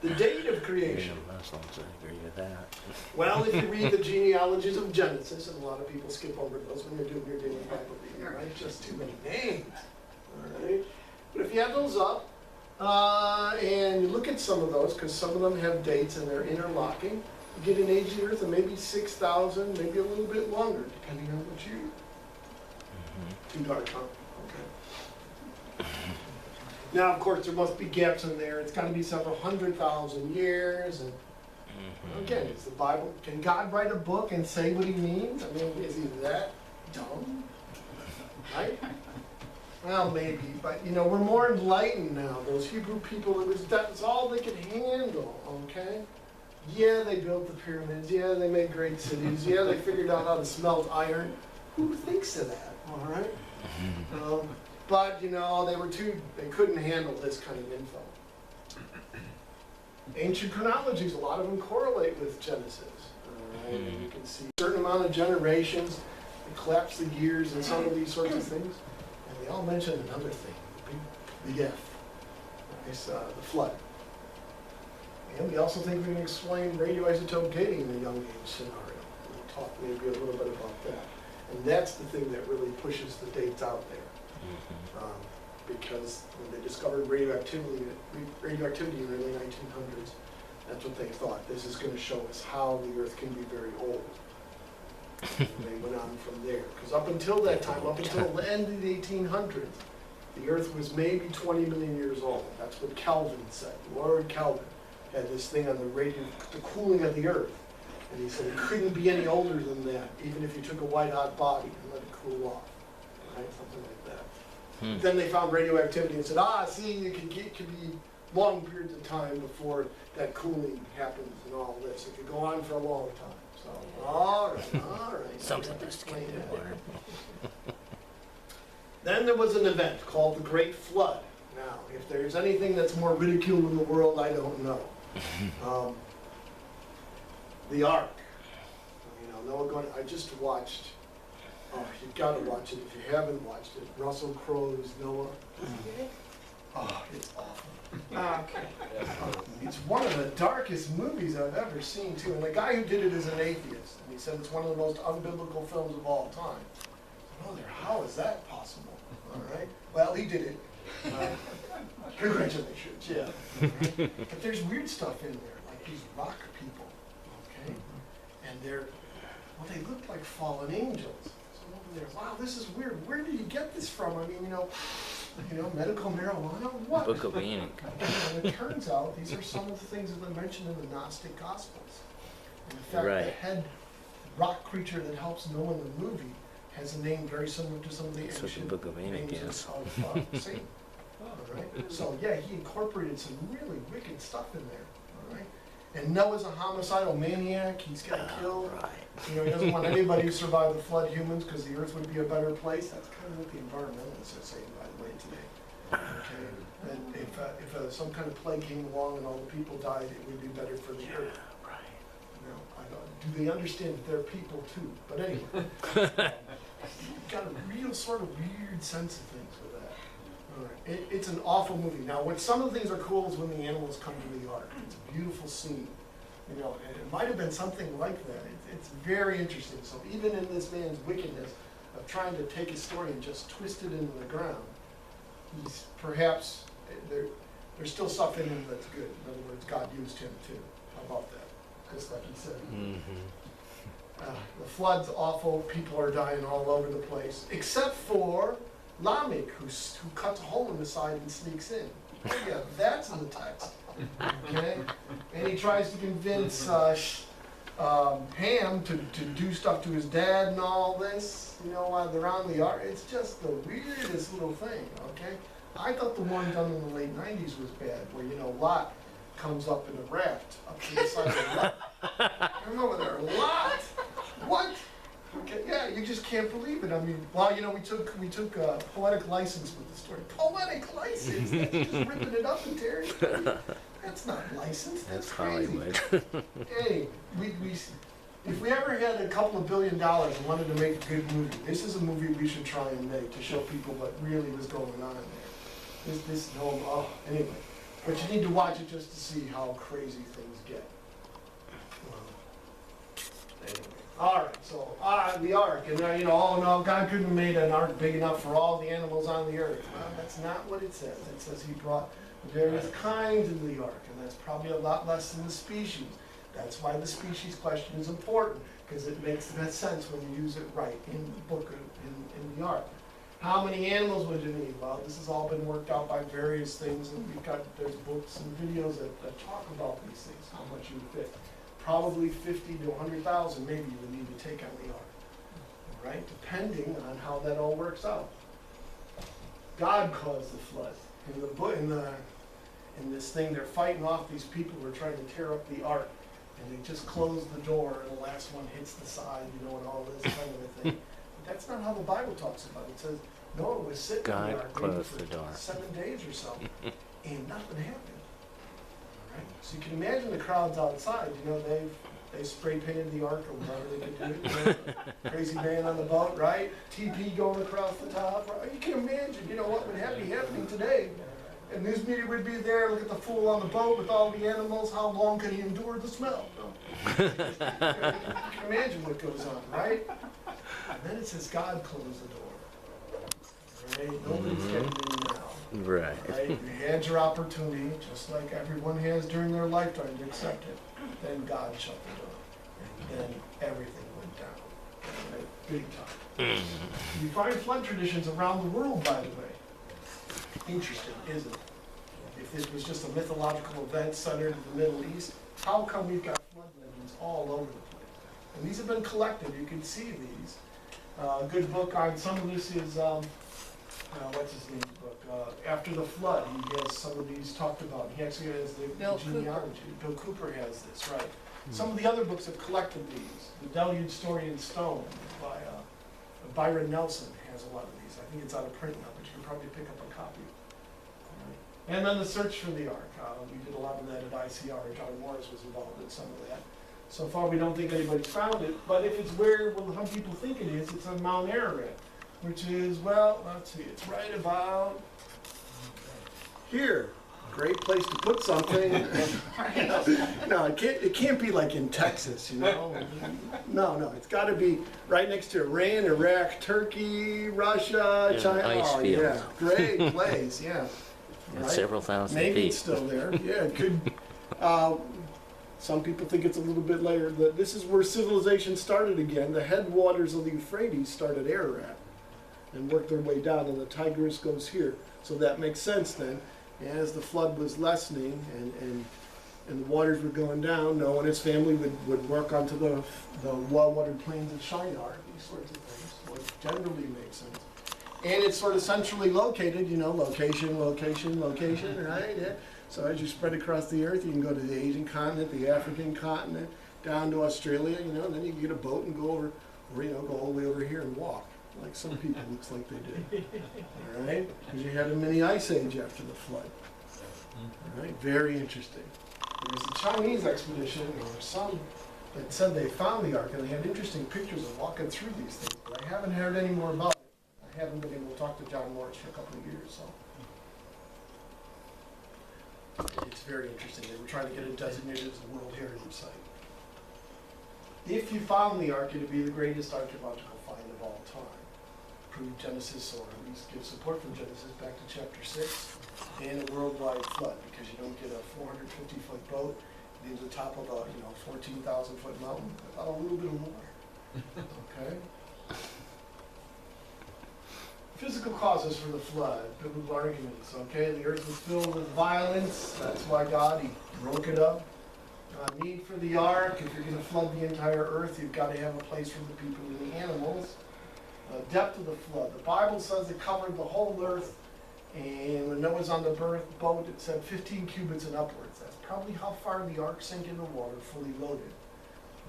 The date of creation. Muslims agree with that. Well, if you read the genealogies of Genesis, and a lot of people skip over those when you're doing your daily Bible reading, right? Just too many names. All right. But if you have those up, and you look at some of those, because some of them have dates and they're interlocking, you get an age of the earth of maybe 6,000, maybe a little bit longer, depending on what you. Too dark, huh? Okay. Now, of course, there must be gaps in there. It's got to be several 100,000 years. And again, is the Bible, can God write a book and say what he means? I mean, is he that dumb? Right? Well, maybe, but we're more enlightened now. Those Hebrew people, that's all they could handle, okay? Yeah, they built the pyramids. Yeah, they made great cities. Yeah, they figured out how to smelt iron. Who thinks of that? All right. But you know, they couldn't handle this kind of info. Ancient chronologies, a lot of them correlate with Genesis. All right. And you can see a certain amount of generations, the collapse of years, and some of these sorts of things. And they all mention another thing, the big F. It's the flood. And we also think we can explain radioisotope dating in a young age scenario. We'll talk maybe a little bit about that. And that's the thing that really pushes the dates out there. Because when they discovered radioactivity in the early 1900s, that's what they thought. This is going to show us how the Earth can be very old. And they went on from there. Because up until that time, up until the end of the 1800s, the Earth was maybe 20 million years old. That's what Kelvin said. Lord Kelvin had this thing on the cooling of the Earth. And he said it couldn't be any older than that, even if you took a white-hot body and let it cool off. Right? Something like that. Then they found radioactivity and said, see, it can be long periods of time before that cooling happens and all this. It could go on for a long time. So, all right. Something just can't work. Then there was an event called the Great Flood. Now, if there's anything that's more ridiculed in the world, I don't know. The Ark. You know, I just watched. Oh, you've got to watch it if you haven't watched it. Russell Crowe's Noah. Oh, it's awful. Okay. It's one of the darkest movies I've ever seen, too. And the guy who did it is an atheist. And he said it's one of the most unbiblical films of all time. Oh, how is that possible? All right. Well, he did it. Congratulations, yeah. But there's weird stuff in there, like these rock people, okay? And they look like fallen angels. So over there, wow, this is weird. Where did you get this from? I mean, you know, medical marijuana, what? Book of Enoch. And it turns out these are some of the things that are mentioned in the Gnostic Gospels. And in fact, the head rock creature that helps Noah in the movie has a name very similar to some of the ancient Book of Enoch, names of Satan. All right. So yeah, he incorporated some really wicked stuff in there. All right. And Noah's a homicidal maniac. He's getting killed. Right. You know, he doesn't want anybody to survive the flood, humans, because the earth would be a better place. That's kind of what the environmentalists are saying, by the way, today. Okay. And if some kind of plague came along and all the people died, it would be better for the earth. Right. You know, I don't, do they understand that they're people too? But anyway, you've got a real sort of weird sense of things with that. All right. It's an awful movie. Now, some of the things are cool is when the animals come to the ark. It's a beautiful scene. You know, and it might have been something like that. It's very interesting. So even in this man's wickedness of trying to take his story and just twist it into the ground, he's perhaps, there's still stuff in him that's good. In other words, God used him too. How about that? Just like he said. The flood's awful. People are dying all over the place, except for Lamech, who cuts a hole in the side and sneaks in. Oh yeah, that's in the text. Okay? And he tries to convince Ham to do stuff to his dad and all this, you know, while they're on the ark. It's just the weirdest little thing, okay? I thought the one done in the late 90s was bad, where, you know, Lot comes up in a raft up to the side of the Lot. Remember there, Lot? What? Okay, yeah, you just can't believe it. I mean, well, you know, we took poetic license with the story. Poetic license? That's just ripping it up and tearing it. That's not license. That's crazy. Hollywood. Hey, if we ever had a couple of $1 billion and wanted to make a good movie, this is a movie we should try and make to show people what really was going on there. Anyway. But you need to watch it just to see how crazy things get. Anyway. All right, so the ark, and you know, oh no, God couldn't have made an ark big enough for all the animals on the earth. Well, that's not what it says. It says he brought various kinds into the ark, and that's probably a lot less than the species. That's why the species question is important, because it makes the best sense when you use it right in the book, in the ark. How many animals would you need? Well, this has all been worked out by various things, and there's books and videos that talk about these things, how much you would fit. Probably 50 to 100,000 maybe you would need to take on the ark, all right? Depending on how that all works out. God caused the flood. In this thing, they're fighting off these people who are trying to tear up the ark. and they just close the door and the last one hits the side, you know, and all this kind of a thing. But that's not how the Bible talks about it. It says Noah was sitting in God the ark closed for the door. 7 days or so, and nothing happened. All right? So you can imagine the crowds outside. You know, they spray painted the ark or whatever they could do. You know, crazy man on the boat, right? TP going across the top. Right? You can imagine, you know, what would be happening today. And news media would be there, look at the fool on the boat with all the animals. How long can he endure the smell? No. You can imagine what goes on, right? And then it says God closed the door. Right? Nobody's getting in now. Right. Right? You had your opportunity, just like everyone has during their lifetime to accept it. Then God shut the door. And then everything went down. Right? Big time. You find flood traditions around the world, by the way. Interesting, isn't it? If this was just a mythological event centered in the Middle East, how come we've got flood legends all over the place? And these have been collected. You can see these. A good book on some of this is, what's his name's book? After the Flood. He has some of these talked about. He actually has the genealogy. Bill Cooper has this, right. Some of the other books have collected these. The Deluge Story in Stone by Byron Nelson has a lot of these. I think it's out of print now, but you can probably pick up a copy. And then the search for the ark. We did a lot of that at ICR. John Morris was involved in some of that. So far, we don't think anybody's found it. But if it's where some people think it is, it's on Mount Ararat, which is, well, let's see, it's right about here. Great place to put something. No, it can't be like in Texas, you know. No, it's got to be right next to Iran, Iraq, Turkey, Russia, Yeah, China. ice Oh, fields. yeah, great place, yeah. And Right? several thousand Maybe feet. it's still there. Yeah, it could. Some people think it's a little bit later. This is where civilization started again. The headwaters of the Euphrates started Ararat and worked their way down, and the Tigris goes here. So that makes sense then. As the flood was lessening and the waters were going down, Noah and his family would work onto the well-watered plains of Shinar, these sorts of things, which generally makes sense. And it's sort of centrally located, you know, location, right? Yeah. So as you spread across the earth, you can go to the Asian continent, the African continent, down to Australia, you know, and then you can get a boat and go over, or, you know, go all the way over here and walk, like some people looks like they did. All right? Because you had a mini ice age after the flood. All right? Very interesting. There was a Chinese expedition, or some that said they found the ark, and they had interesting pictures of walking through these things, but I haven't heard any more about it. I haven't been able to talk to John Morris for a couple of years, so. It's very interesting. They were trying to get it designated as a World Heritage Site. If you found the ark, it would be the greatest archaeological find of all time. Prove Genesis, or at least give support from Genesis back to chapter 6, and a worldwide flood, because you don't get a 450-foot boat near the top of a 14,000-foot mountain without a little bit of water. Okay. Physical causes for the flood, biblical arguments, okay? The earth was filled with violence, that's why God, he broke it up. Need for the ark, if you're going to flood the entire earth, you've got to have a place for the people and the animals. Depth of the flood, the Bible says it covered the whole earth, and when Noah's on the boat, it said 15 cubits and upwards. That's probably how far the ark sank in the water, fully loaded.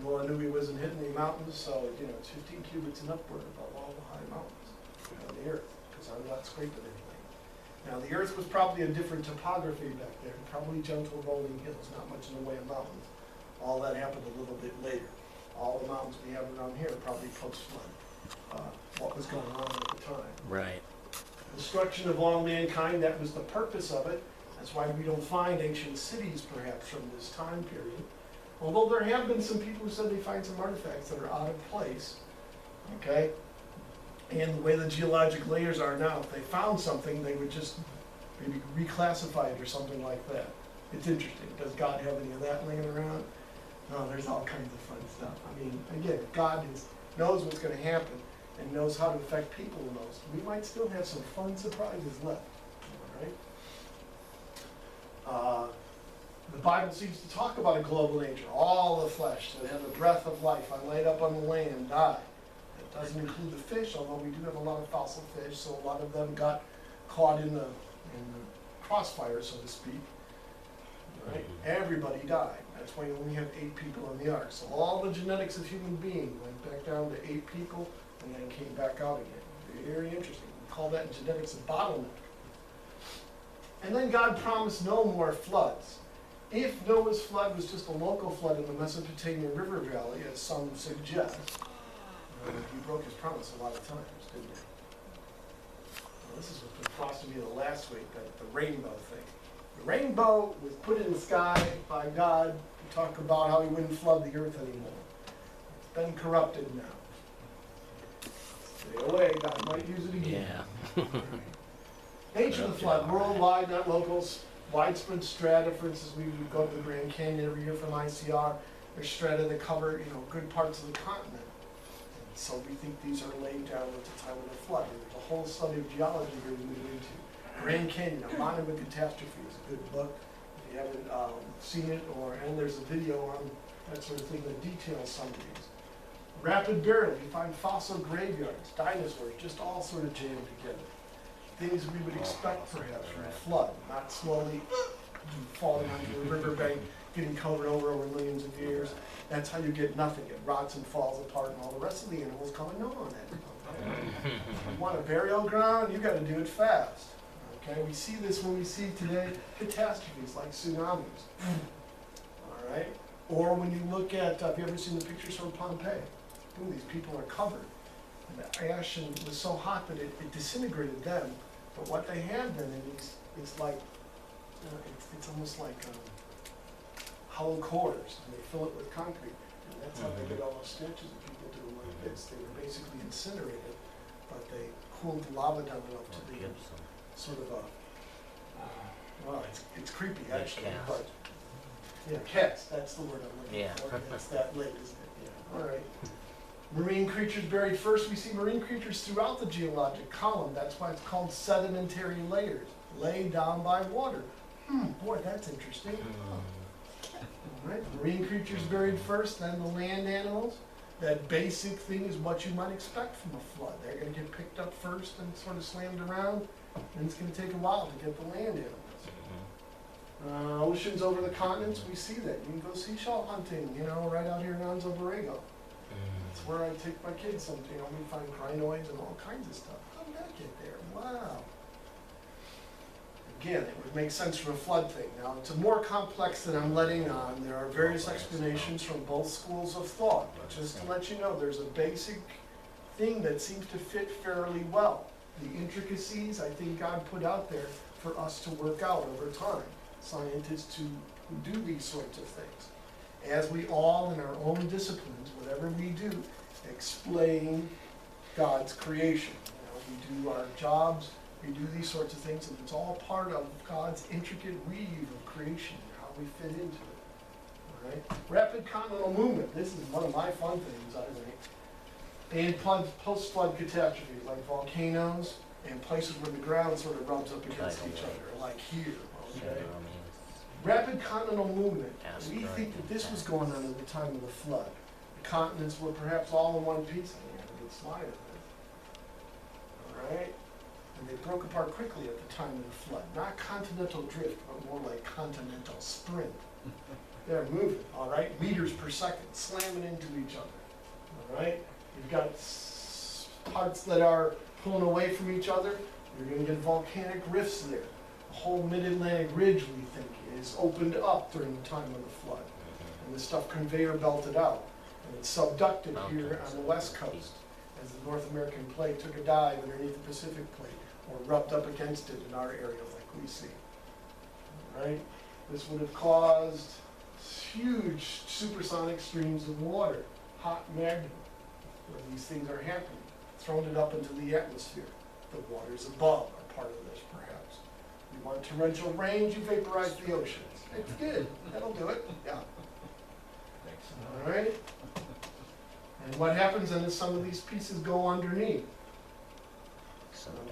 Noah knew he wasn't hitting the mountains, so it's 15 cubits and upward above all the high mountains. On the earth, because I'm not scraping anything. Now the earth was probably a different topography back there, probably gentle rolling hills, not much in the way of mountains. All that happened a little bit later. All the mountains we have around here are probably post-flood. What was going on at the time. Right. Destruction of all mankind, that was the purpose of it. That's why we don't find ancient cities perhaps from this time period. Although there have been some people who said they find some artifacts that are out of place. Okay? And the way the geologic layers are now, if they found something, they would just maybe reclassify it or something like that. It's interesting. Does God have any of that laying around? No, there's all kinds of fun stuff. I mean, again, God knows what's going to happen and knows how to affect people the most. We might still have some fun surprises left. All right? The Bible seems to talk about a global nature. All the flesh that have the breath of life. I laid up on the land, died. Doesn't include the fish, although we do have a lot of fossil fish, so a lot of them got caught in the crossfire, so to speak. right? Everybody died. That's why you only have 8 people in the ark. So all the genetics of human being went back down to 8 people and then came back out again. Very interesting. We call that in genetics a bottleneck. And then God promised no more floods. If Noah's flood was just a local flood in the Mesopotamian River Valley, as some suggest, he broke his promise a lot of times, didn't he? Well, this is what's been frosting me the last week, the rainbow thing. The rainbow was put in the sky by God to talk about how he wouldn't flood the earth anymore. It's been corrupted now. Stay away, God might use it again. Yeah. Nature of the flood, worldwide, not locals, widespread strata. For instance, we would go to the Grand Canyon every year from ICR. There's strata that cover, good parts of the continent. And so we think these are laid down at the time of the flood. And there's a whole study of geology here we move into. Grand Canyon, A Monument Catastrophe is a good book. If you haven't seen it, and there's a video on that sort of thing that details some of these. Rapid burial, you find fossil graveyards, dinosaurs, just all sort of jammed together. Things we would expect perhaps from a flood, not slowly falling onto a riverbank, getting covered over millions of years. That's how you get nothing. It rots and falls apart and all the rest of the animals come and gnaw on it. Okay? You want a burial ground, you gotta do it fast. Okay, we see this when we see today catastrophes like tsunamis. All right? Or when you look at, have you ever seen the pictures from Pompeii? Ooh, these people are covered. And the ash was so hot that it disintegrated them. But what they had then is like, it's almost like hollow cores, and they fill it with concrete. And that's how they get all those sketches of people doing like this. They were basically incinerated, but they cooled the lava down enough to be sort of well, it's creepy actually, but yeah, cast, that's the word I'm looking for. It's that late, isn't it? Yeah, all right. Marine creatures buried first. We see marine creatures throughout the geologic column. That's why it's called sedimentary layers, laid down by water. Boy, that's interesting. All right, marine creatures buried first, then the land animals. That basic thing is what you might expect from a flood. They're going to get picked up first and sort of slammed around, and it's going to take a while to get the land animals. Oceans over the continents, we see that. You can go seashell hunting, right out here in Anzo Borrego. That's where I take my kids. We find crinoids and all kinds of stuff. How did that get there? Wow. Again, it would make sense for a flood thing. Now, it's more complex than I'm letting on. There are various explanations from both schools of thought. But just to let you know, there's a basic thing that seems to fit fairly well. The intricacies, I think God put out there for us to work out over time. Scientists who do these sorts of things. As we all, in our own disciplines, whatever we do, explain God's creation. We do our jobs, we do these sorts of things, and it's all part of God's intricate weave of creation, how we fit into it. All right? Rapid continental movement. This is one of my fun things, I think. And post-flood catastrophes, like volcanoes and places where the ground sort of rubs up against each other, like here. Okay? Rapid continental movement. We think that this was going on at the time of the flood. The continents were perhaps all in one piece. I think I have a good slide of this. All right? And they broke apart quickly at the time of the flood. Not continental drift, but more like continental sprint. They're moving, all right? Meters per second, slamming into each other. All right? You've got parts that are pulling away from each other. You're going to get volcanic rifts there. The whole mid-Atlantic ridge, we think, is opened up during the time of the flood. And the stuff conveyor belted out. And it's subducted here on the west coast as the North American plate took a dive underneath the Pacific plate or rubbed up against it in our area like we see. All right? This would have caused huge supersonic streams of water, hot magma, where these things are happening, thrown it up into the atmosphere. The waters above are part of this, perhaps. You want torrential rains, you vaporize the oceans. It's good. That'll do it. Yeah. All right. And what happens then is some of these pieces go underneath.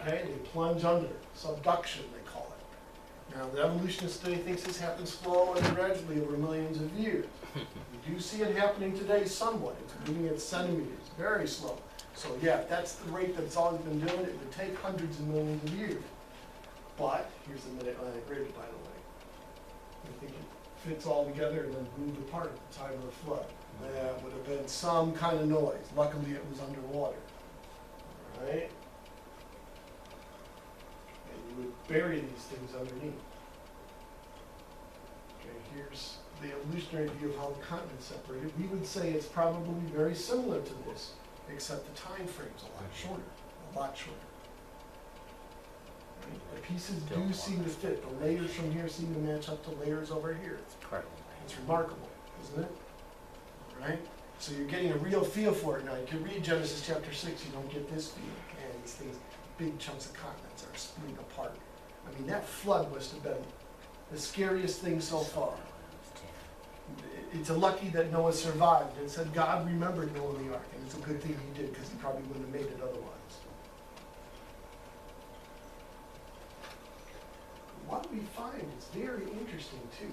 Okay, they plunge under. Subduction, they call it. Now, the evolutionist today thinks this happens slowly and gradually over millions of years. We do see it happening today somewhat. It's moving at centimeters, very slow. So yeah, if that's the rate that it's always been doing, it would take hundreds of millions of years. But, here's the Mid-Atlantic Ridge, by the way. I think fits all together and then moved apart at the time of the flood. That would have been some kind of noise. Luckily, it was underwater. All right? And you would bury these things underneath. Okay, here's the evolutionary view of how the continents separated. We would say it's probably very similar to this, except the time frame's a lot shorter, a lot shorter. Right? The pieces do seem to fit. The layers from here seem to match up to layers over here. It's remarkable, isn't it? Right? So you're getting a real feel for it now. You can read Genesis chapter 6, you don't get this feel. And these things, big chunks of continents are splitting apart. I mean, that flood must have been the scariest thing so far. It's a lucky that Noah survived. It said God remembered Noah in the ark, and it's a good thing he did, because he probably wouldn't have made it otherwise. What we find is very interesting too.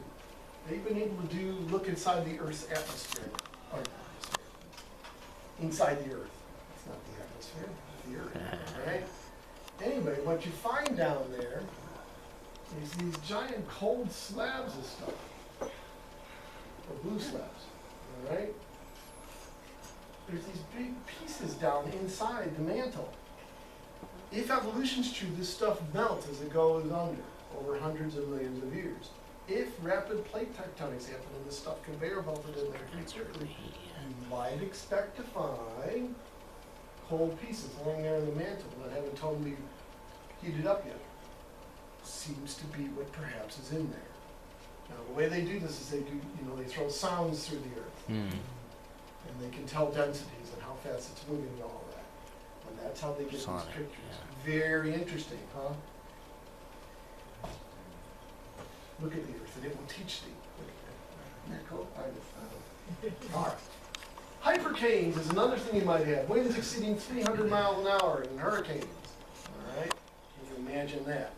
They've been able to look inside the Earth's atmosphere. Or inside the Earth. It's not the atmosphere, it's the Earth. Right? Anyway, what you find down there is these giant cold slabs of stuff. Or blue slabs. Alright? There's these big pieces down inside the mantle. If evolution's true, this stuff melts as it goes under over hundreds of millions of years. If rapid plate tectonics happen and this stuff conveyor belted in there pretty quickly, you might expect to find cold pieces lying there in the mantle that haven't totally heated up yet. Seems to be what perhaps is in there. Now, the way they do this is they throw sounds through the earth. And they can tell densities and how fast it's moving and all that. And that's how they get these pictures. Yeah. Very interesting, huh? Look at the earth, and it will teach thee. Isn't that cool? All right. Hypercanes is another thing you might have. Winds exceeding 300 miles an hour in hurricanes. All right? You can imagine that.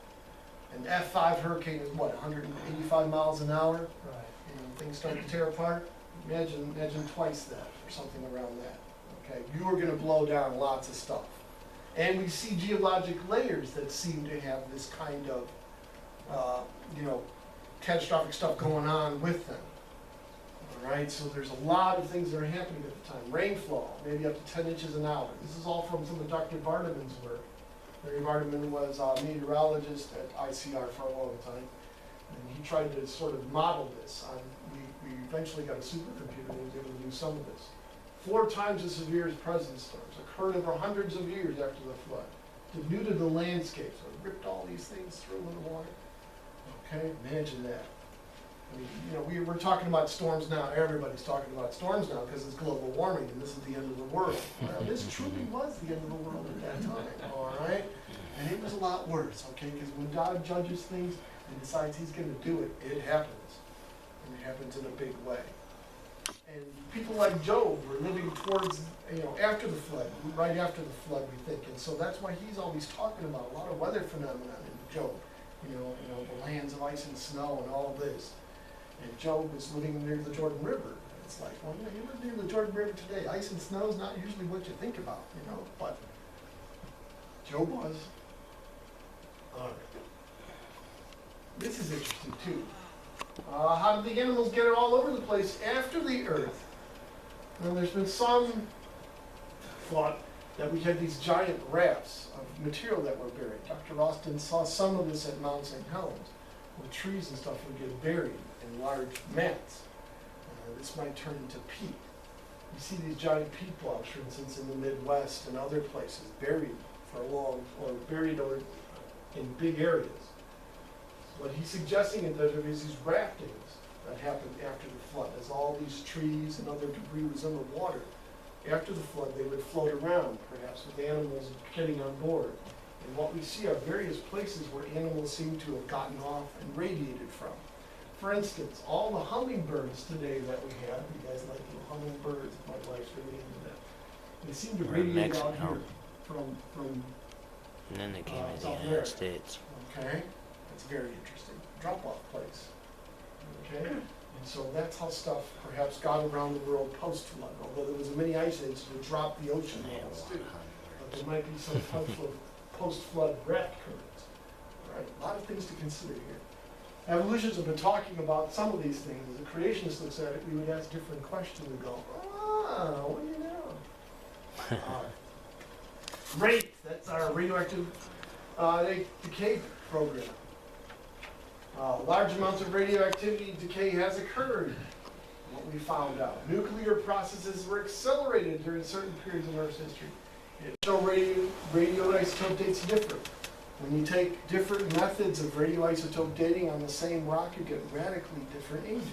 An F5 hurricane is what, 185 miles an hour? Right. And things start to tear apart. Imagine twice that, or something around that. Okay, you are going to blow down lots of stuff. And we see geologic layers that seem to have this kind of, catastrophic stuff going on with them. All right, so there's a lot of things that are happening at the time. Rainfall, maybe up to 10 inches an hour. This is all from some of Dr. Vardaman's work. Larry Vardaman was a meteorologist at ICR for a long time, and he tried to sort of model this. We eventually got a supercomputer that was able to do some of this. 4 times as severe as present storms occurred over hundreds of years after the flood. Denuded the landscape, so it ripped all these things through in the water. Okay, imagine that. I mean, we're talking about storms now. Everybody's talking about storms now because it's global warming and this is the end of the world. Well, this truly was the end of the world at that time, all right? And it was a lot worse, okay? Because when God judges things and decides he's going to do it, it happens. And it happens in a big way. And people like Job were living towards, after the flood, right after the flood, we think. And so that's why he's always talking about a lot of weather phenomena in Job. The lands of ice and snow and all of this. And Job was living near the Jordan River. It's like, well, you live near the Jordan River today. Ice and snow is not usually what you think about, but Job was. All right. This is interesting too. How did the animals get it all over the place after the earth? Well, there's been some thought that we had these giant rafts of material that were buried. Dr. Austin saw some of this at Mount St. Helens, where trees and stuff would get buried in large mats. This might turn into peat. You see these giant peat blocks, for instance, in the Midwest and other places, buried in big areas. What he's suggesting is that there is these raftings that happened after the flood, as all these trees and other debris was in the water. After the flood, they would float around, perhaps with animals getting on board. And what we see are various places where animals seem to have gotten off and radiated from. For instance, all the hummingbirds today that we have, you guys like hummingbirds, my wife's really into that. They seem to radiate out here from and then they came to the South United America. States. Okay, that's very interesting. Drop-off place. Okay, and so that's how stuff perhaps got around the world post-flood, although there was a mini ice age that dropped the ocean levels too. But there might be some type of post-flood raft currents. All right, a lot of things to consider here. Evolutionists have been talking about some of these things. As a creationist looks at it, we would ask different questions and go, what do you know? RATE, that's our radioactive decay program. Large amounts of radioactivity decay has occurred, what we found out. Nuclear processes were accelerated during certain periods of Earth's history. So radioisotope dates differ. When you take different methods of radioisotope dating on the same rock, you get radically different ages.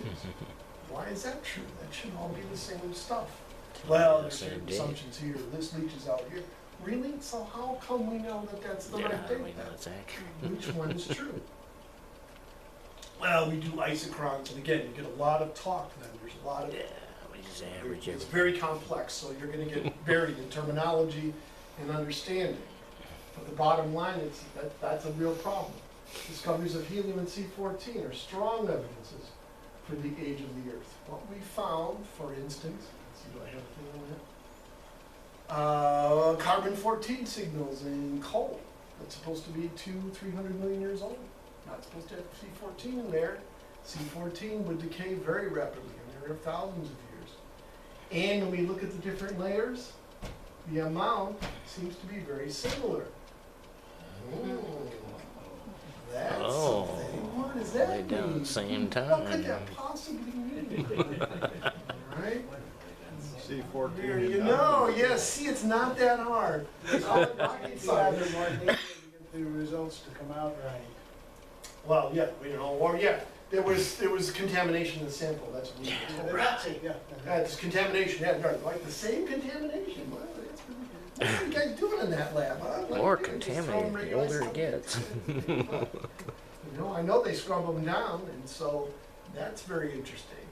Why is that true? That should all be the same stuff. Well, there's certain assumptions here. This leaches out here. Really? So how come we know that that's the right date? We know it's accurate. Which one is true? Well, we do isochrons, and again, you get a lot of talk then. There's a lot of... Yeah, we just average It's it. very complex, so you're going to get varied in terminology and understanding. But the bottom line is that's a real problem. Discoveries of helium and C14 are strong evidences for the age of the Earth. What we found, for instance, let's see, do I have a thing on that? Carbon-14 signals in coal. That's supposed to be 200-300 million years old. Not supposed to have C14 in there. C14 would decay very rapidly, and there are thousands of years. And when we look at the different layers, the amount seems to be very similar. That's something. What does that Lay down mean? at the same time. What could that possibly mean? Right? C14. There you know. Yes, see, it's not that hard. It's all rocket science. The results to come out right. Well, yeah, you know, or yeah, there was contamination in the sample. That's what we were told. That's it, yeah. It's contamination. Yeah, right. Like the same contamination. Well, that's really good. What are you guys doing in that lab? Huh? Like, More they're just contaminated throwing the older it radioisotope. gets. You know, I know they scrub them down, and so that's very interesting.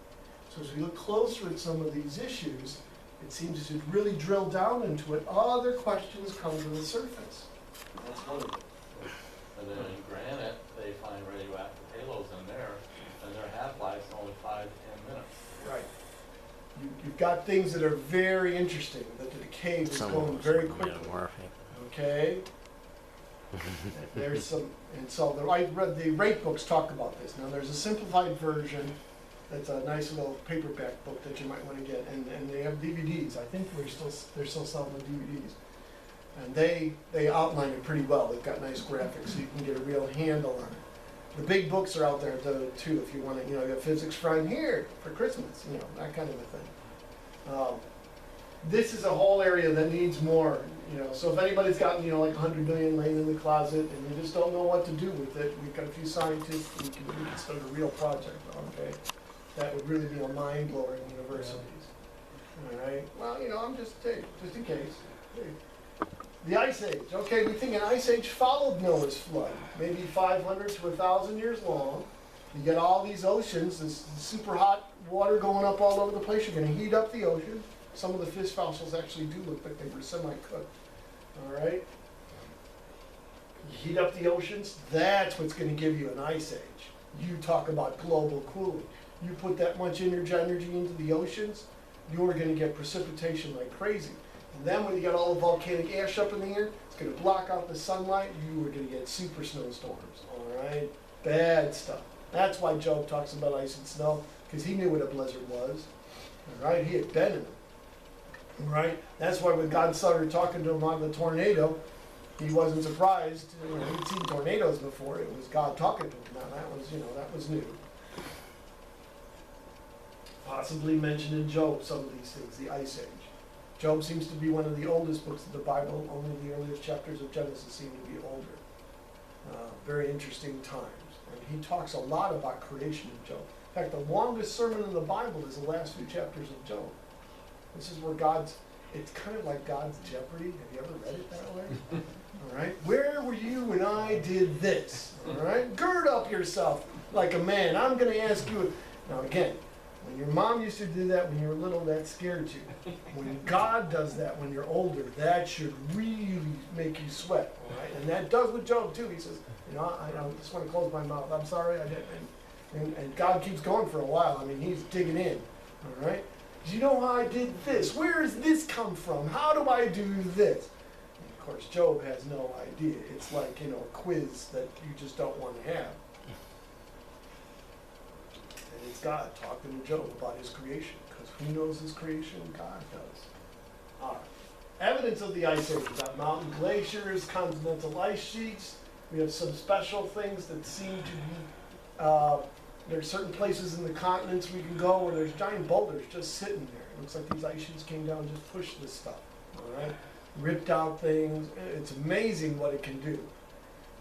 So as we look closer at some of these issues, it seems to really drill down into it. Other questions come to the surface. That's one of them. And then in granite, they find radioactive halos in there, and their half-life's only 5 to 10 minutes. Right. You've got things that are very interesting, that the decay is Some going of very them quickly. metamorphic. Okay? There's some, and so I read the rate books talk about this. Now there's a simplified version that's a nice little paperback book that you might want to get, and they have DVDs. I think they're still selling the DVDs. And they outline it pretty well. They've got nice graphics, so you can get a real handle on it. The big books are out there too, if you want to, you know, you have physics from here for Christmas, you know, that kind of a thing. This is a whole area that needs more, you know, so if anybody's gotten, you know, like 100 million laying in the closet and you just don't know what to do with it, we've got a few scientists, we can start a real project, okay? That would really be a mind blower in universities. All right, well, you know, I'm just in case. Hey. The Ice Age. Okay, we think an Ice Age followed Noah's flood, maybe 500 to 1,000 years long. You get all these oceans, this super hot water going up all over the place. You're going to heat up the ocean. Some of the fish fossils actually do look like they were semi-cooked. All right? You heat up the oceans, that's what's going to give you an Ice Age. You talk about global cooling. You put that much energy into the oceans, you're going to get precipitation like crazy. And then when you get all the volcanic ash up in the air, it's going to block out the sunlight. You are going to get super snowstorms, all right? Bad stuff. That's why Job talks about ice and snow, because he knew what a blizzard was, all right? He had been in them, all right? That's why when God started talking to him on the tornado, he wasn't surprised. You know, he'd seen tornadoes before. It was God talking to him. Now that was, you know, that was new. Possibly mentioned in Job, some of these things, the Ice Age. Job seems to be one of the oldest books of the Bible. Only the earliest chapters of Genesis seem to be older. Very interesting times. And he talks a lot about creation in Job. In fact, the longest sermon in the Bible is the last few chapters of Job. This is where it's kind of like God's Jeopardy. Have you ever read it that way? All right. Where were you when I did this? All right. Gird up yourself like a man. I'm going to ask you. Now again, when your mom used to do that when you were little, that scared you. When God does that when you're older, that should really make you sweat, all right? And that does with Job too. He says, you know, I just want to close my mouth. I'm sorry, I didn't. And God keeps going for a while. I mean, he's digging in, all right? Do you know how I did this? Where does this come from? How do I do this? And of course, Job has no idea. It's like, you know, a quiz that you just don't want to have. And it's God talking to Job about his creation, because who knows his creation? God does. All right. Evidence of the Ice Age. We've got mountain glaciers, continental ice sheets. We have some special things that seem to be, there's certain places in the continents we can go where there's giant boulders just sitting there. It looks like these ice sheets came down and just pushed this stuff, all right? Ripped out things. It's amazing what it can do.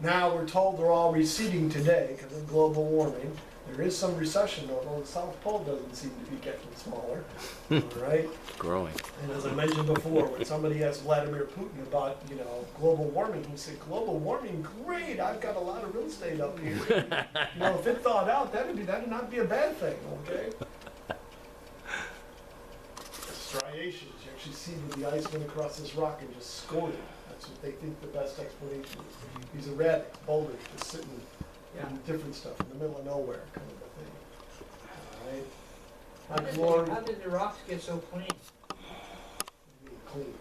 Now we're told they're all receding today because of global warming. There is some recession, although the South Pole doesn't seem to be getting smaller, all right? Growing. And as I mentioned before, when somebody asked Vladimir Putin about, global warming, he said, global warming, great, I've got a lot of real estate up here. If it thawed out, that'd not be a bad thing, okay? Striations, you actually see the ice went across this rock and just scored it. That's what they think the best explanation is. These erratic boulders just sitting in different stuff in the middle of nowhere, kind of a thing. All right. How did the rocks get so clean? Clean.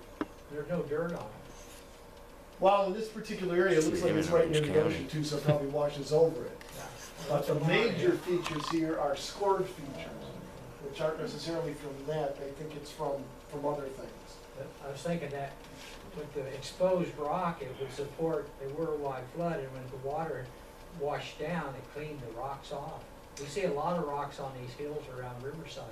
There's no dirt on them. Well, in this particular area, it looks like it's right near the ocean too, so it probably washes over it. But the major features here are scored features, which aren't necessarily from that. They think it's from other things. I was thinking that with the exposed rock, it would support a worldwide flood, and when the water washed down, it cleaned the rocks off. We see a lot of rocks on these hills around Riverside.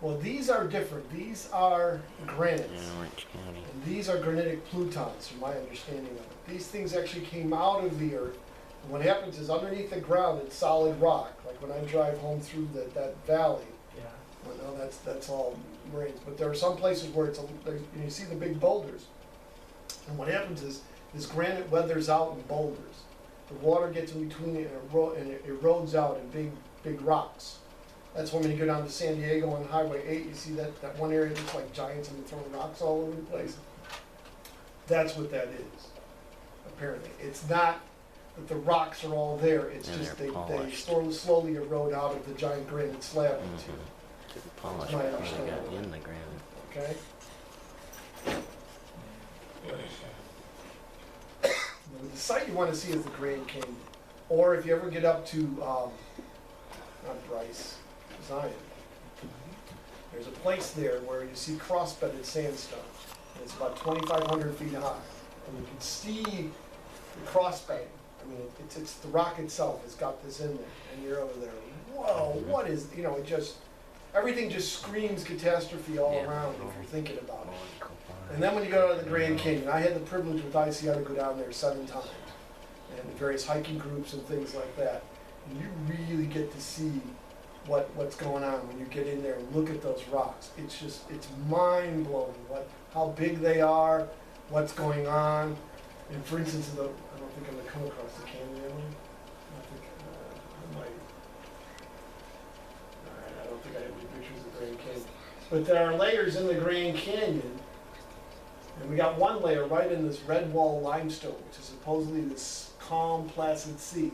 Well, these are different. These are granites. In Orange County. And these are granitic plutons, from my understanding of it. These things actually came out of the earth. And what happens is underneath the ground, it's solid rock. Like when I drive home through that valley, Yeah. well, no, that's all moraines. But there are some places where you see the big boulders. And what happens is this granite weathers out in boulders. The water gets in between it and it erodes out in big rocks. That's when you go down to San Diego on Highway 8, you see that one area looks like giants and they're throwing rocks all over the place. That's what that is, apparently. It's not that the rocks are all there, it's And just they're they polished. slowly erode out of the giant granite slab into Polished my before they understanding. got in the ground. okay? The site you want to see is the Grand Canyon. Or if you ever get up to, not Bryce, Zion, there's a place there where you see cross-bedded sandstone. And it's about 2,500 feet high. And you can see the cross-bedding. I mean, it's the rock itself has got this in there. And you're over there, whoa, what is, it just, everything just screams catastrophe all Yeah. around if you're thinking about it. And then when you go to the Grand Canyon, I had the privilege with ICI to go down there 7 times. And various hiking groups and things like that. And you really get to see what's going on when you get in there and look at those rocks. It's mind-blowing how big they are, what's going on. And for instance, I don't think I'm going to come across the canyon, am I? I might. All right, I don't think I have any pictures of the Grand Canyon. But there are layers in the Grand Canyon. And we got one layer right in this red wall limestone, which is supposedly this calm, placid sea.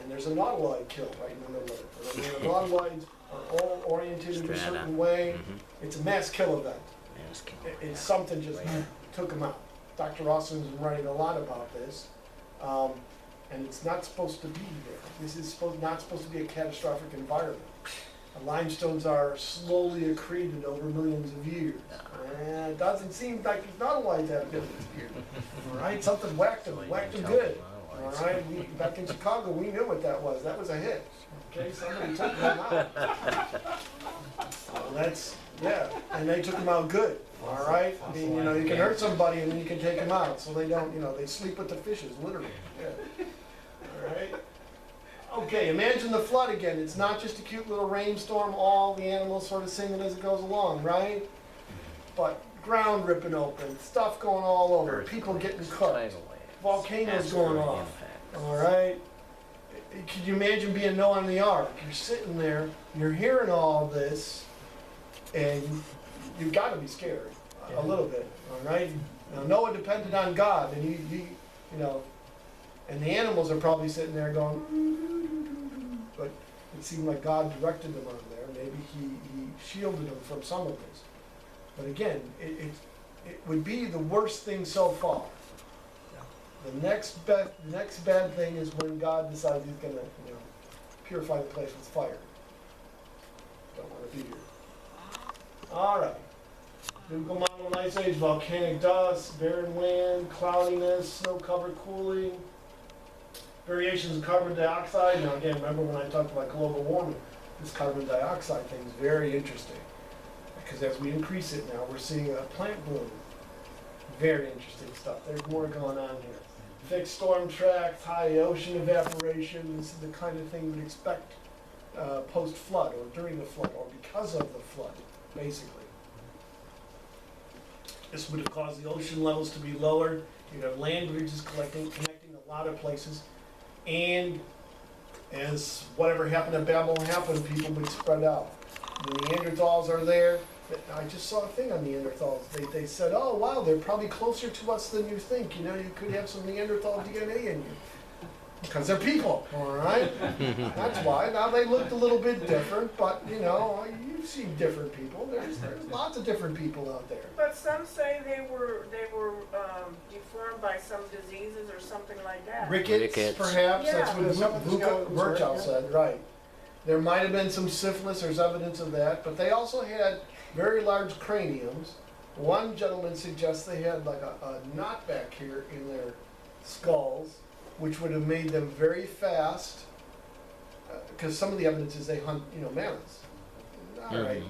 And there's a nautiloid kill right in the middle of it. And the nautiloids are all oriented in a Strata. certain way. Mm-hmm. It's a mass kill event. Yeah, It's something just took them out. Dr. Austin's been writing a lot about this. And it's not supposed to be there. This is not supposed to be a catastrophic environment. The limestones are slowly accreted over millions of years. And it doesn't seem like it's not always that millions of years. All right, something whacked them good. All right, back in Chicago, we knew what that was. That was a hit. Okay, somebody took them out. And they took them out good. All right, I mean, you can hurt somebody and then you can take them out, so they don't, they sleep with the fishes, literally. Yeah. All right. Okay, imagine the flood again. It's not just a cute little rainstorm, all the animals sort of singing as it goes along, right? But ground ripping open, stuff going all over, people getting cooked, volcanoes going off, all right? Can you imagine being Noah on the ark? You're sitting there, you're hearing all this, and you've got to be scared a little bit, all right? Now, Noah depended on God, and he and the animals are probably sitting there going, but it seemed like God directed them on there. Maybe he shielded them from some of this. But again, it would be the worst thing so far. The next bad thing is when God decides he's going to purify the place with fire. don't want to be here. All right. Biblical model of ice age, volcanic dust, barren land, cloudiness, snow-covered cooling, variations in carbon dioxide. Now again, remember when I talked about global warming, this carbon dioxide thing is very interesting. Because as we increase it now, we're seeing a plant bloom. Very interesting stuff. There's more going on here. Fixed storm tracks, high ocean evaporation. This is the kind of thing we'd expect post-flood or during the flood or because of the flood, basically. This would have caused the ocean levels to be lowered. You'd have land bridges connecting a lot of places. And as whatever happened to Babel happened, people would spread out. The Neanderthals are there. I just saw a thing on Neanderthals. They said, oh wow, they're probably closer to us than you think. You know, you could have some Neanderthal DNA in you. Because they're people, all right? That's why. Now they looked a little bit different, but you know, you've seen different people. There's lots of different people out there. But some say they were deformed by some diseases or something like that. Rickets, perhaps. Yeah. That's what Rajca said, right. There might have been some syphilis, there's evidence of that, but they also had very large craniums. One gentleman suggests they had like a knot back here in their skulls, which would have made them very fast, because some of the evidence is they hunt, mammoths. All right,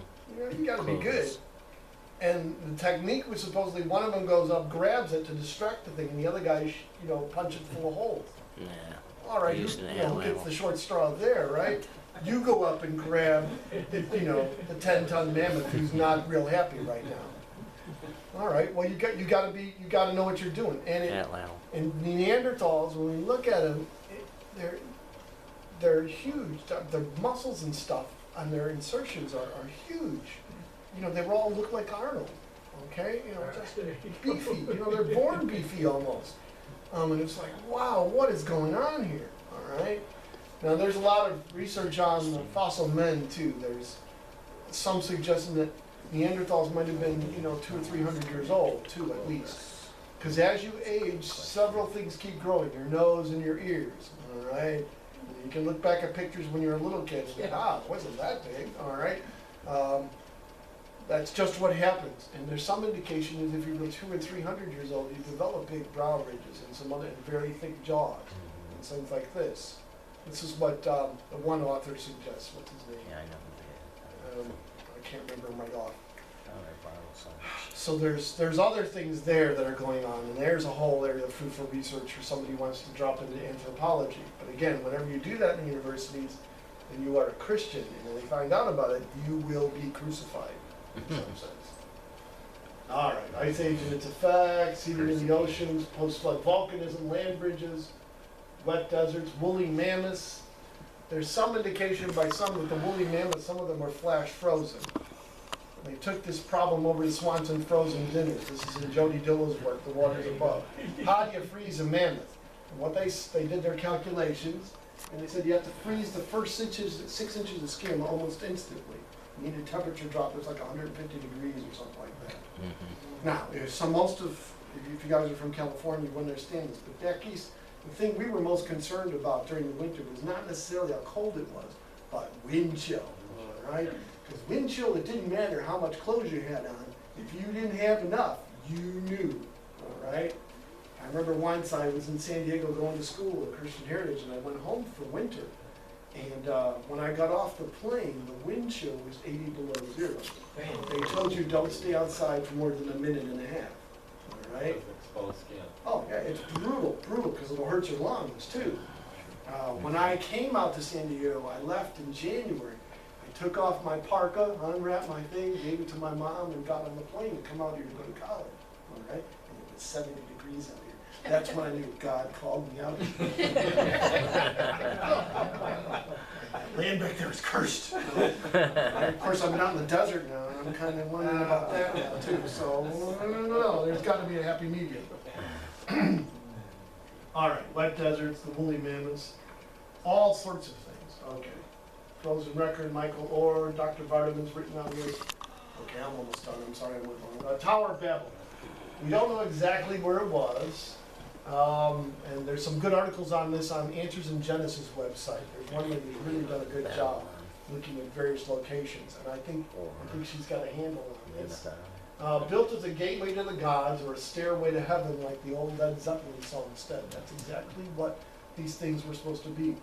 you gotta be good. And the technique was supposedly one of them goes up, grabs it to distract the thing, and the other guy, punch it full of holes. Yeah. All right, who gets the short straw there, right? You go up and grab, the 10-ton mammoth who's not real happy right now. All right, well you gotta know what you're doing. And Neanderthals, when we look at them, they're huge. Their muscles and stuff on their insertions are huge. They all look like Arnold. Okay, just beefy. They're born beefy almost. And it's like, wow, what is going on here? All right. Now, there's a lot of research on fossil men, too. There's some suggesting that Neanderthals might have been, 200 or 300 years old, too, at least. Because as you age, several things keep growing, your nose and your ears, all right? And you can look back at pictures when you're a little kid and say, it wasn't that big, all right? That's just what happens. And there's some indication that if you go 200 or 300 years old, you develop big brow ridges and some other very thick jaws and things like this. This is what the one author suggests. What's his name? Yeah, I know. I can't remember him right off. So there's other things there that are going on, and there's a whole area of food for research for somebody who wants to drop into anthropology. But again, whenever you do that in universities, and you are a Christian, and when they find out about it, you will be crucified in some sense. All right, ice age and its effects, seeding in the oceans, post-flood volcanism, land bridges, wet deserts, woolly mammoths. There's some indication by some that the woolly mammoths, some of them were flash frozen. They took this problem over to Swanson Frozen Dinners. This is in Jody Dillow's work, The Waters Above. How do you freeze a mammoth? And what they did their calculations, and they said you have to freeze the first 6 inches of skin almost instantly. You need a temperature drop that's like 150 degrees or something like that. Now, if you guys are from California, you wouldn't understand this, but back east, the thing we were most concerned about during the winter was not necessarily how cold it was, but wind chill, all right? Because wind chill, it didn't matter how much clothes you had on. If you didn't have enough, you knew, all right? I remember once I was in San Diego going to school at Christian Heritage, and I went home for winter. And when I got off the plane, the wind chill was 80 below zero. They told you don't stay outside for more than a minute and a half, all right? Exposed skin. Oh, yeah, it's brutal, because it'll hurt your lungs, too. When I came out to San Diego, I left in January. I took off my parka, unwrapped my thing, gave it to my mom, and got on the plane to come out here to go to college, all right? And it was 70 degrees out here. That's when I knew God called me out. Land back there is cursed. Of course, I'm out in the desert now, and I'm kind of wondering about that now, too. So, no, there's got to be a happy medium. All right, wet deserts, the woolly mammoths, all sorts of things. Okay. Frozen record, Michael Orr, Dr. Vardaman's written on this. Okay, I'm almost done. I'm sorry I went long. Tower of Babel. We don't know exactly where it was. And there's some good articles on this on Answers in Genesis website. There's one that has really done a good job. looking at various locations, and I think she's got a handle on this. Yes. Built as a gateway to the gods or a stairway to heaven like the old Led Zeppelin song said. That's exactly what these things were supposed to be.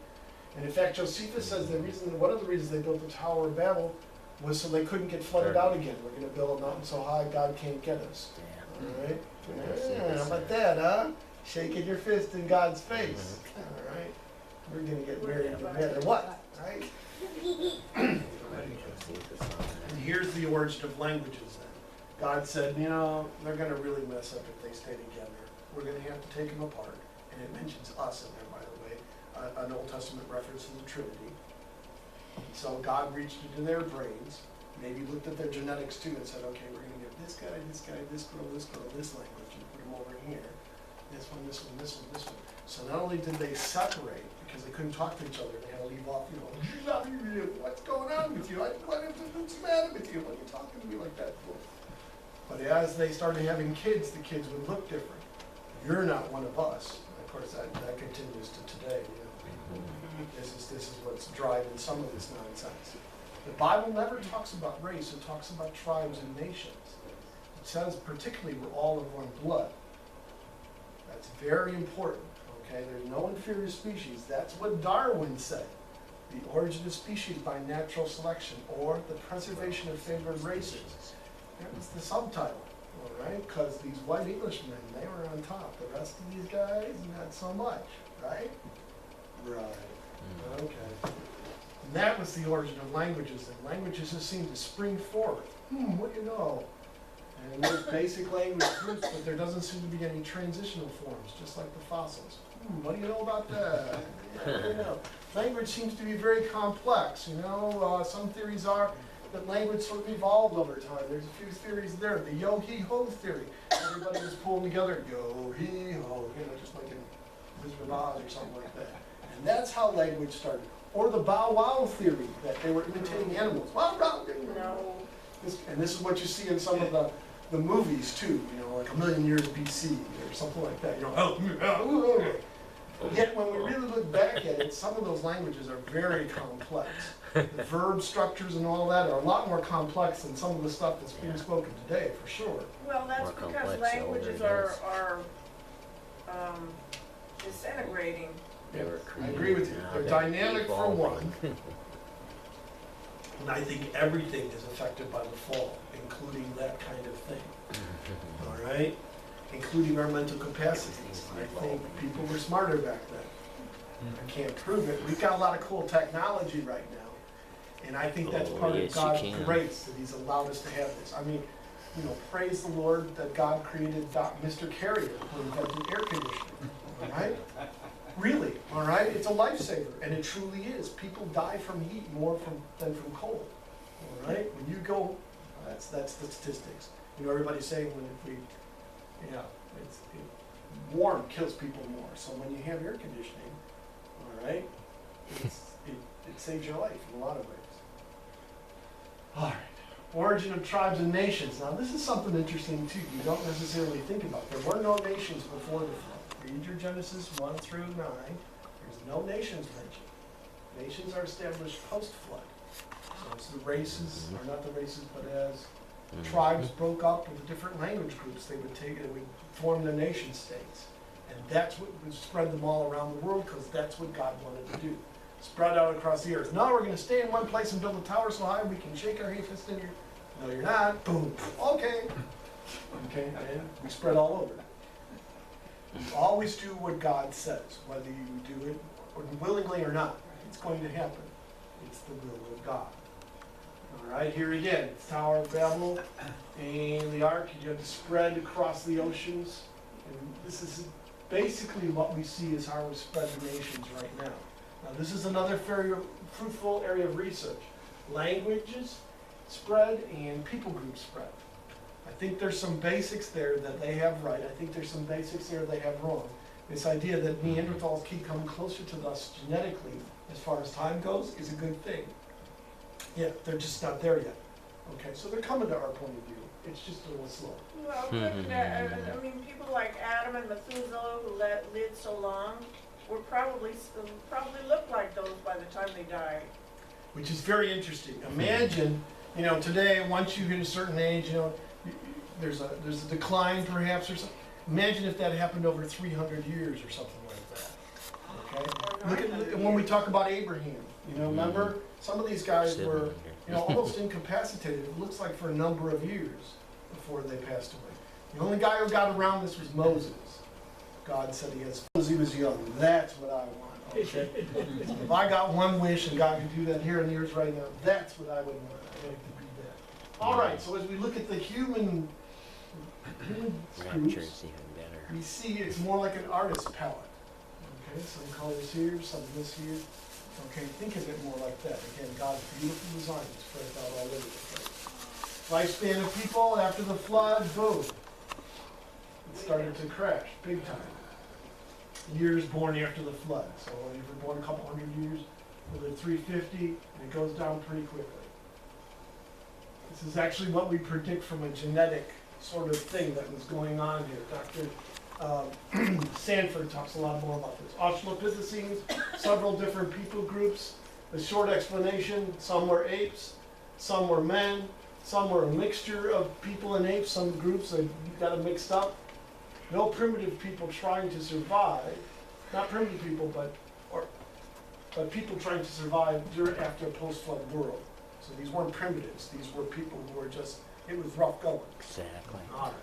And in fact, Josephus says one of the reasons they built the Tower of Babel was so they couldn't get flooded out again. We're going to build a mountain so high God can't get us. All right? Yeah, how about that, huh? Shaking your fist in God's face. All right? We're going to get married no matter what, right? And here's the origin of languages then. God said, you know, they're going to really mess up if they stay together. We're going to have to take them apart. And it mentions us in there, by the way, an Old Testament reference to the Trinity. So God reached into their brains, maybe looked at their genetics too and said, okay, we're going to give this guy, this girl, this language, and put them over here. This one, this one, this one, this one. So not only did they separate, because they couldn't talk to each other, they had to leave off, you know, what's going on with you? What's the matter with you? Why are you talking to me like that for? But as they started having kids, the kids would look different. You're not one of us. And of course, that continues to today. You know? This is what's driving some of this nonsense. The Bible never talks about race. It talks about tribes and nations. It says particularly we're all of one blood. That's very important. Okay, there's no inferior species. That's what Darwin said. The origin of species by natural selection, or the preservation of favored races. That's the subtitle, all right? Because these white Englishmen, they were on top. The rest of these guys, not so much, right? Right. Okay. And that was the origin of languages, and languages just seem to spring forth. What do you know? And there's basic language groups, but there doesn't seem to be any transitional forms, just like the fossils. What do you know about that? Yeah, what do you know? Language seems to be very complex, you know. Some theories are that language sort of evolved over time. There's a few theories there. The yo-he-ho theory. Everybody was pulling together, yo-he-ho, you know, just like in Wizard of Oz or something like that. And that's how language started. Or the bow-wow theory, that they were imitating animals. No. And this is what you see in some of the movies too, you know, like a million years BC or something like that. You know, yet when we really look back at it, some of those languages are very complex. The verb structures and all that are a lot more complex than some of the stuff that's being spoken today, for sure. Well, that's More because complex, languages the older it are disintegrating. They were I agree with you. They're dynamic for one. And I think everything is affected by the fall, including that kind of thing. All right? Including our mental capacities. I think people were smarter back then. I can't prove it. We've got a lot of cool technology right now. And I think that's part of God's grace, that He's allowed us to have this. I mean, you know, praise the Lord that God created Mr. Carrier who invented air conditioning. All right? Really, all right? It's a lifesaver, and it truly is. People die from heat more than from cold, all right? When you go, that's the statistics. You know, everybody's saying warm kills people more. So when you have air conditioning, all right, it saves your life in a lot of ways. All right, origin of tribes and nations. Now this is something interesting too. You don't necessarily think about. There were no nations before the flood. Read your Genesis 1 through 9. There's no nations mentioned. Nations are established post-flood. So it's the races, or not the races, but as tribes broke up into different language groups, they would form the nation states. And that's what would spread them all around the world, because that's what God wanted to do. Spread out across the earth. Now we're going to stay in one place and build a tower so high we can shake our fist in your... No, you're not. Boom. Okay. Okay, and we spread all over. You always do what God says, whether you do it willingly or not. It's going to happen. It's the will of God. All right, here again, it's Tower of Babel and the Ark. You have to spread across the oceans. And this is basically what we see as how we spread the nations right now. Now, this is another very fruitful area of research. Languages spread and people groups spread. I think there's some basics there that they have right. I think there's some basics there they have wrong. This idea that Neanderthals keep coming closer to us genetically as far as time goes is a good thing. Yeah, they're just not there yet. Okay, so they're coming to our point of view. It's just a little slow. Well, I mean, people like Adam and Methuselah who lived so long were probably looked like those by the time they died. which is very interesting. Imagine, you know, today, once you hit a certain age, you know, there's a decline perhaps or something. Imagine if that happened over 300 years or something like that. Okay? Look at when we talk about Abraham, you know, remember? Some of these guys were, you know, almost incapacitated, it looks like for a number of years before they passed away. The only guy who got around this was Moses. God said he has, as he was young. That's what I want. Okay? If I got one wish and God could do that here on the earth right now, that's what I would want. I'd like to be that. All right, so as we look at the human Rapture's groups, even better. we see it's more like an artist palette. Okay, some colors here, some this here. Okay, think of it more like that. Again, God's beautiful design is spread out all over the place. Lifespan of people after the flood, boom. It started to crash, big time. Years born after the flood. So if you're born a couple hundred years, we live 350, and it goes down pretty quickly. This is actually what we predict from a genetic sort of thing that was going on here. Dr. Sanford talks a lot more about this. Australopithecines, several different people groups. The short explanation, some were apes, some were men, some were a mixture of people and apes, some groups that got it mixed up. No primitive people trying to survive, not primitive people, but people trying to survive after a post-flood world. So these weren't primitives, these were people who were just, it was rough going. Exactly. All right.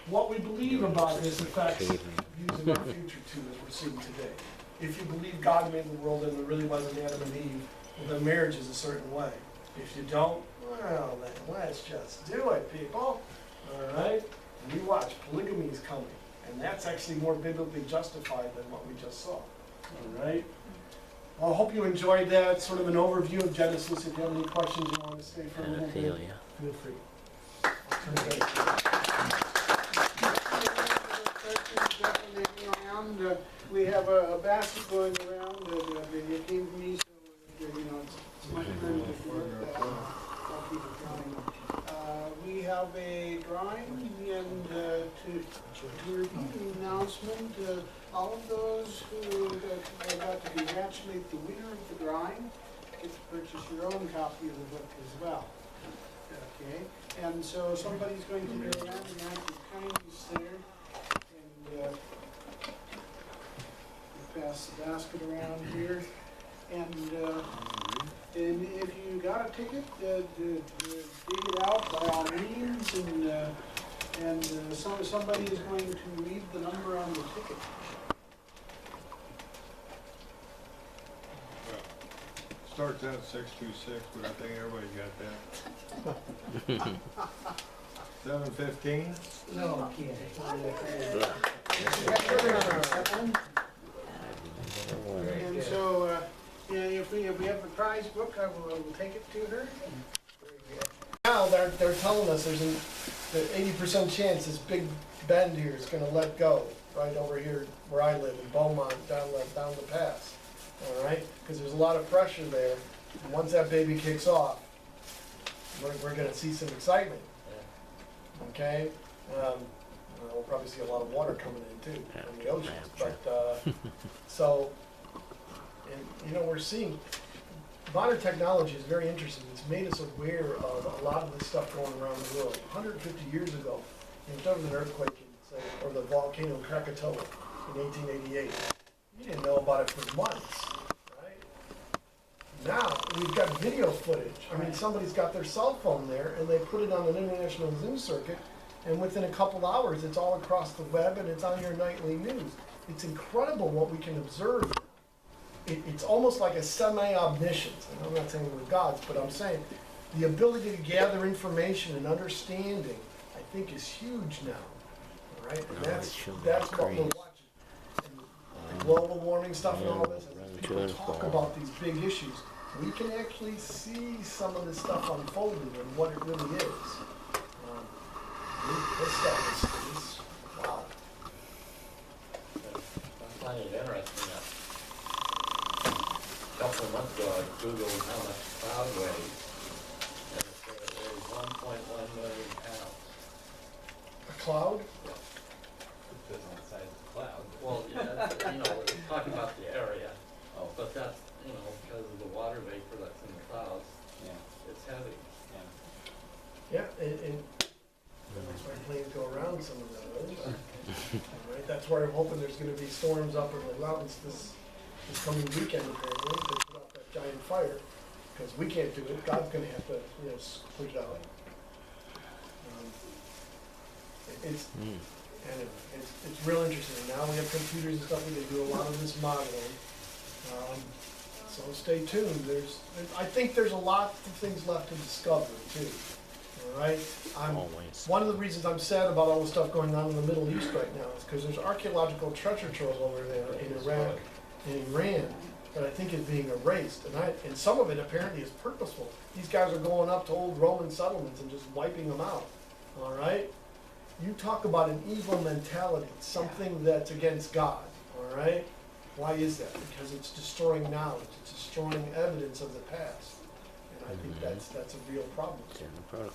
What we believe about this affects views in our future too, as we're seeing today. If you believe God made the world and there really wasn't Adam and Eve, well then marriage is a certain way. If you don't, well then let's just do it, people. All right? And you watch, polygamy is coming. And that's actually more biblically justified than what we just saw. All right? Well, I hope you enjoyed that, sort of an overview of Genesis. If you have any questions you want to stay for a little bit, feel free. I'll turn it over to you. Around, we have a basket going around that it came to me, so you know it's much better if you look at how people drawing. We have a drawing, and to repeat the announcement, all of those who are about to congratulate the winner of the drawing get to purchase your own copy of the book as well. Okay, and so somebody's going to go around and act as kindness there, and pass the basket around here, and if you got a ticket, dig it out by all means, and somebody is going to read the number on the ticket. Starts out 626, but I think everybody got that. 715? No, And so, if we have the prize book, I will take it to her. Now they're telling us there's an 80% chance this big bend here is going to let go right over here where I live in Beaumont, down the pass. All right, because there's a lot of pressure there. And once that baby kicks off, we're going to see some excitement. Okay, we'll probably see a lot of water coming in too from the oceans. But so, and you know, we're seeing modern technology is very interesting. It's made us aware of a lot of this stuff going around the world. 150 years ago, there was an earthquake in, say, or the volcano Krakatoa in 1888. You didn't know about it for months, right? Now we've got video footage. I mean, somebody's got their cell phone there and they put it on an international Zoom circuit, and within a couple hours, it's all across the web and it's on your nightly news. It's incredible what we can observe. It's almost like a semi-omniscience. And I'm not saying we're gods, but I'm saying the ability to gather information and understanding, I think, is huge now. All right, and that's what we're watching. And the global warming stuff and all this. As people talk about these big issues, we can actually see some of this stuff unfolding and what it really is. This stuff is wow. I find it interesting that a couple of months ago I Googled how much cloud weighs, and it said it weighs 1.1 million pounds. A cloud? It depends on the size of the cloud. Well, yeah, that's, you know, we're talking about the area, but that's, you know, because water vapor that's in the clouds, Yeah, it's heavy. Yeah, and that's why planes go around some of those. All right, that's where I'm hoping there's gonna be storms up in the mountains this coming weekend apparently, to put out that giant fire. Because we can't do it, God's gonna have to, put it out. It's, anyway, it's real interesting. Now we have computers and stuff, we can do a lot of this modeling. So stay tuned. I think there's a lot of things left to discover too. All right? Always. One of the reasons I'm sad about all the stuff going on in the Middle East right now is because there's archaeological treasure trove over there in Iraq and Iran that I think is being erased. And some of it apparently is purposeful. These guys are going up to old Roman settlements and just wiping them out. All right? You talk about an evil mentality, something that's against God. All right? Why is that? Because it's destroying knowledge. It's destroying evidence of the past. And I think that's a real problem. It's in the protocol.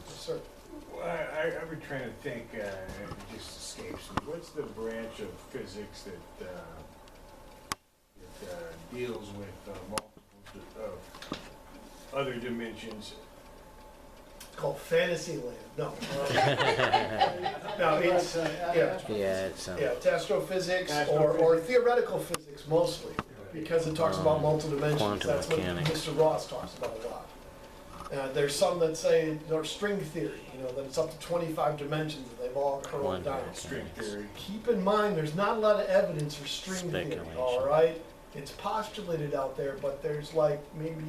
Yes, sir. Well, I've been trying to think, it just escapes me. What's the branch of physics that deals with multiple other dimensions? It's called Fantasyland. No. No, it's, yeah. Yeah, it's Yeah, it's astrophysics or theoretical physics mostly, because it talks about multiple dimensions. Quantum That's what mechanics. Mr. Ross talks about a lot. There's some that say, or string theory, that it's up to 25 dimensions and they've all curled Quantum down. mechanics. String theory. Keep in mind, there's not a lot of evidence for string theory, Speculation. all right? It's postulated out there, but there's like maybe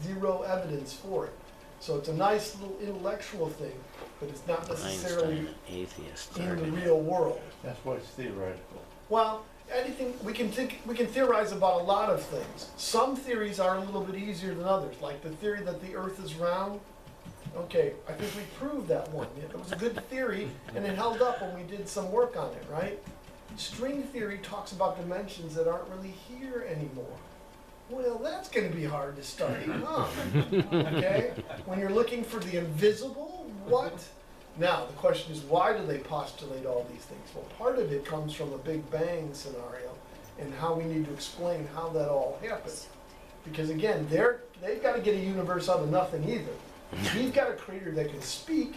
zero evidence for it. So it's a nice little intellectual thing, but it's not necessarily Einstein, an atheist, in started the it. real world. that's what's theoretical. Well, anything we can theorize about a lot of things. Some theories are a little bit easier than others, like the theory that the Earth is round. Okay, I think we proved that one. It was a good theory, and it held up when we did some work on it, right? String theory talks about dimensions that aren't really here anymore. Well, that's going to be hard to study, huh? Okay? When you're looking for the invisible, what? Now, the question is, why do they postulate all these things? Well, part of it comes from the Big Bang scenario and how we need to explain how that all happened. Because again, they've got to get a universe out of nothing either. We've got a creator that can speak,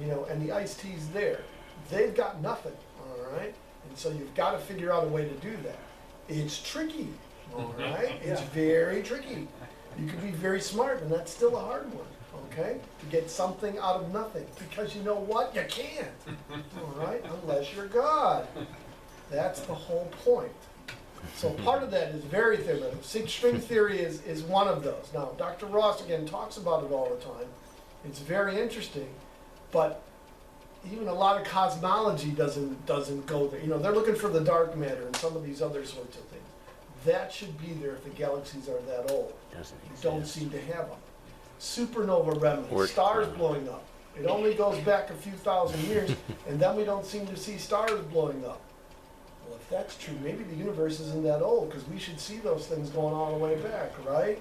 and the Ice-T's there. They've got nothing, all right? And so you've got to figure out a way to do that. It's tricky, all right? It's very tricky. You can be very smart, and that's still a hard one, okay? To get something out of nothing. Because you know what? You can't, all right? Unless you're God. That's the whole point. So part of that is very theoretical. String theory is one of those. Now, Dr. Ross, again, talks about it all the time. It's very interesting, but even a lot of cosmology doesn't go there. They're looking for the dark matter and some of these other sorts of things. That should be there if the galaxies are that old. Doesn't We don't exist. seem to have them. Supernova remnants, Or- stars blowing up. It only goes back a few thousand years, and then we don't seem to see stars blowing up. Well, if that's true, maybe the universe isn't that old, because we should see those things going all the way back, right?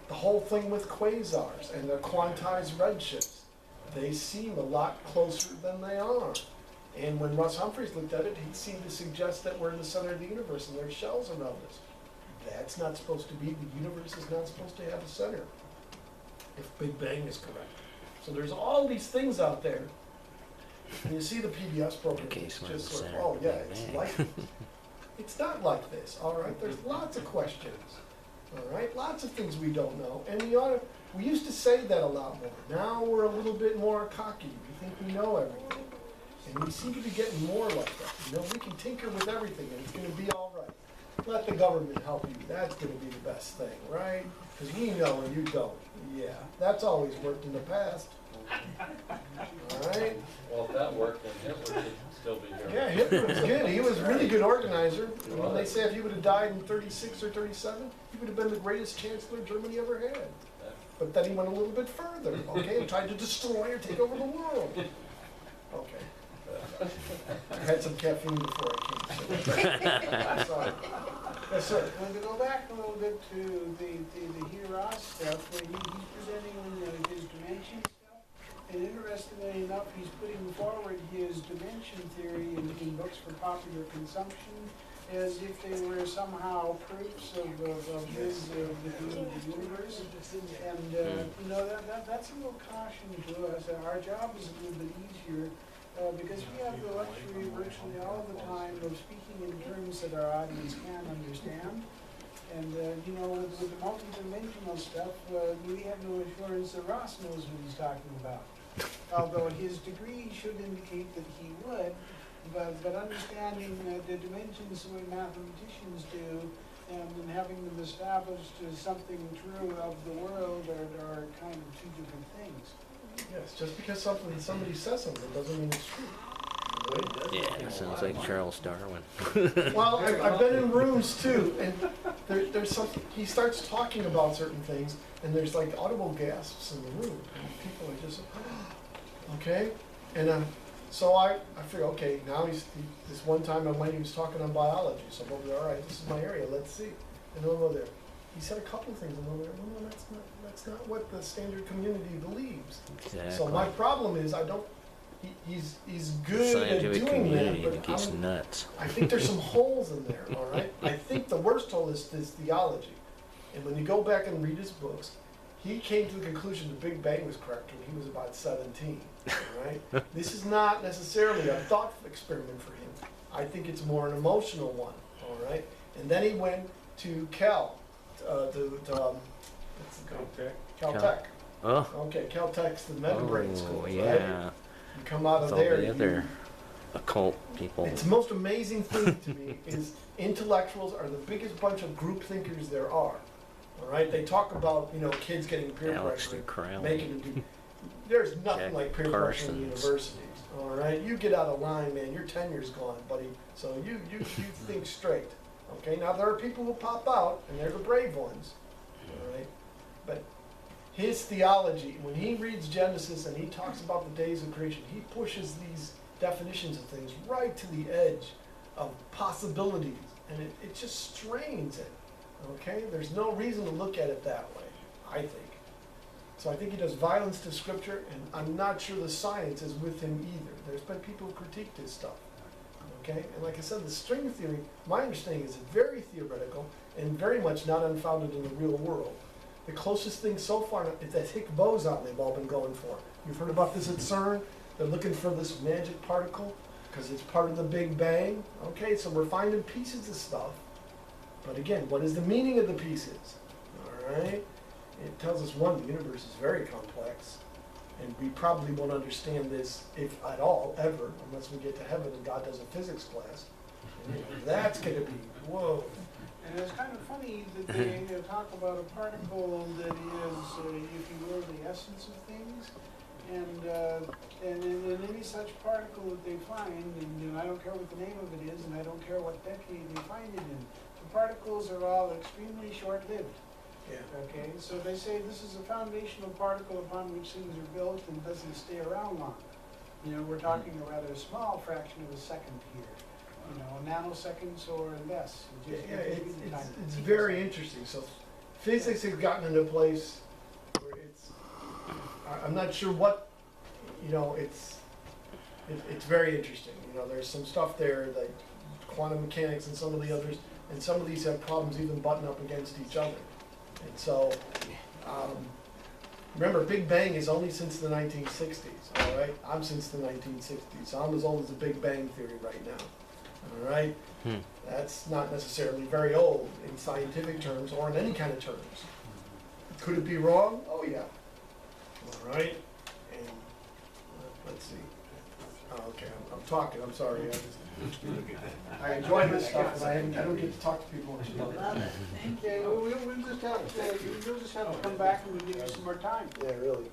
The whole thing with quasars and their quantized redshifts, they seem a lot closer than they are. And when Russ Humphreys looked at it, he seemed to suggest that we're in the center of the universe and there's shells around us. That's not supposed to be, the universe is not supposed to have a center, if Big Bang is correct. So there's all these things out there. And you see the PBS program, Okay, it's so just the sort of, center oh of yeah, Big it's Bang. like this. It's not like this, all right? There's lots of questions, all right? Lots of things we don't know. And we used to say that a lot more. Now we're a little bit more cocky. We think we know everything. And we seem to be getting more like that. We can tinker with everything and it's gonna be all right. Let the government help you. That's gonna be the best thing, right? Because we know and you don't. Yeah, that's always worked in the past. All right? Well, if that worked, then Hitler should still be here. Yeah, Hitler was good. He was a really good organizer. They say if he would have died in 36 or 37, he would have been the greatest chancellor Germany ever had. But then he went a little bit further, okay, and tried to destroy or take over the world. Okay. I had some caffeine before I came. Sorry. Yes, sir. And to go back a little bit to the Hira stuff, where he's presenting his dimension stuff, and interestingly enough, he's putting forward his dimension theory in books for popular consumption. as if they were somehow proofs of his, the being of the universe. And, you know, that's a little caution to us. Our job is a little bit easier because we have the luxury virtually all the time of speaking in terms that our audience can understand. And, you know, with the multidimensional stuff, we have no assurance that Ross knows what he's talking about. Although his degree should indicate that he would, but understanding the dimensions the way mathematicians do, and then having them established as something true of the world are kind of two different things. Yes, just because somebody says something doesn't mean it's true. Yeah, sounds like Charles Darwin. Well, I've been in rooms too, and there's something, he starts talking about certain things, and there's like audible gasps in the room, and people are just, okay? And so I figure, okay, now this one time I went, he was talking on biology, so I'm over there, all right, this is my area, let's see. And I'll go there. He said a couple of things, and I'm over there, no, that's not what the standard community believes. Exactly. So my problem is, he's good at Scientific doing community that, but gets nuts. I think there's some holes in there, all right? I think the worst hole is theology. And when you go back and read his books, he came to the conclusion the Big Bang was correct when he was about 17, all right? This is not necessarily a thought experiment for him. I think it's more an emotional one, all right? And then he went to what's it called? Okay. Caltech. Oh, Okay, Caltech's the membrane school, right? yeah. You come out With of all there. the other occult people. It's the most amazing thing to me is intellectuals are the biggest bunch of group thinkers there are. All right, they talk about, you know, kids getting peer Alex pressure, Crowley. making them do. There's nothing Jack like peer pressure in Parsons. universities. All right, you get out of line, man. Your tenure's gone, buddy. So you think straight. Okay, now there are people who pop out, and they're the brave ones. All right, but his theology, when he reads Genesis and he talks about the days of creation, he pushes these definitions of things right to the edge of possibilities, and it just strains it. Okay, there's no reason to look at it that way, I think. So I think he does violence to Scripture, and I'm not sure the science is with him either. There's been people who critiqued his stuff. Okay, and like I said, the string theory, my understanding is very theoretical and very much not unfounded in the real world. The closest thing so far is that Higgs boson they've all been going for. You've heard about this at CERN? They're looking for this magic particle because it's part of the Big Bang. Okay, so we're finding pieces of stuff. But again, what is the meaning of the pieces? All right? It tells us, one, the universe is very complex, and we probably won't understand this, if at all, ever, unless we get to heaven and God does a physics class. And, that's going to be, whoa. And it's kind of funny that they talk about a particle that is, if you will, the essence of things. And in any such particle that they find, and I don't care what the name of it is, and I don't care what decade they find it in, the particles are all extremely short-lived. Yeah. Okay, so they say this is a foundational particle upon which things are built and doesn't stay around long. You know, we're talking a rather small fraction of a second here. You know, nanoseconds or less. It's very interesting. So physics has gotten into a place where I'm not sure what, you know, it's very interesting. You know, there's some stuff there like quantum mechanics and some of the others, and some of these have problems even butting up against each other. And so, remember, Big Bang is only since the 1960s, all right? I'm since the 1960s, so I'm as old as the Big Bang theory right now, all right? That's not necessarily very old in scientific terms or in any kind of terms. Could it be wrong? Oh, yeah. All right? And let's see. Oh, okay, I'm talking, I'm sorry. I enjoy this stuff, but I don't get to talk to people. Okay, well, we'll just have to come back and we'll give you some more time. Yeah, really.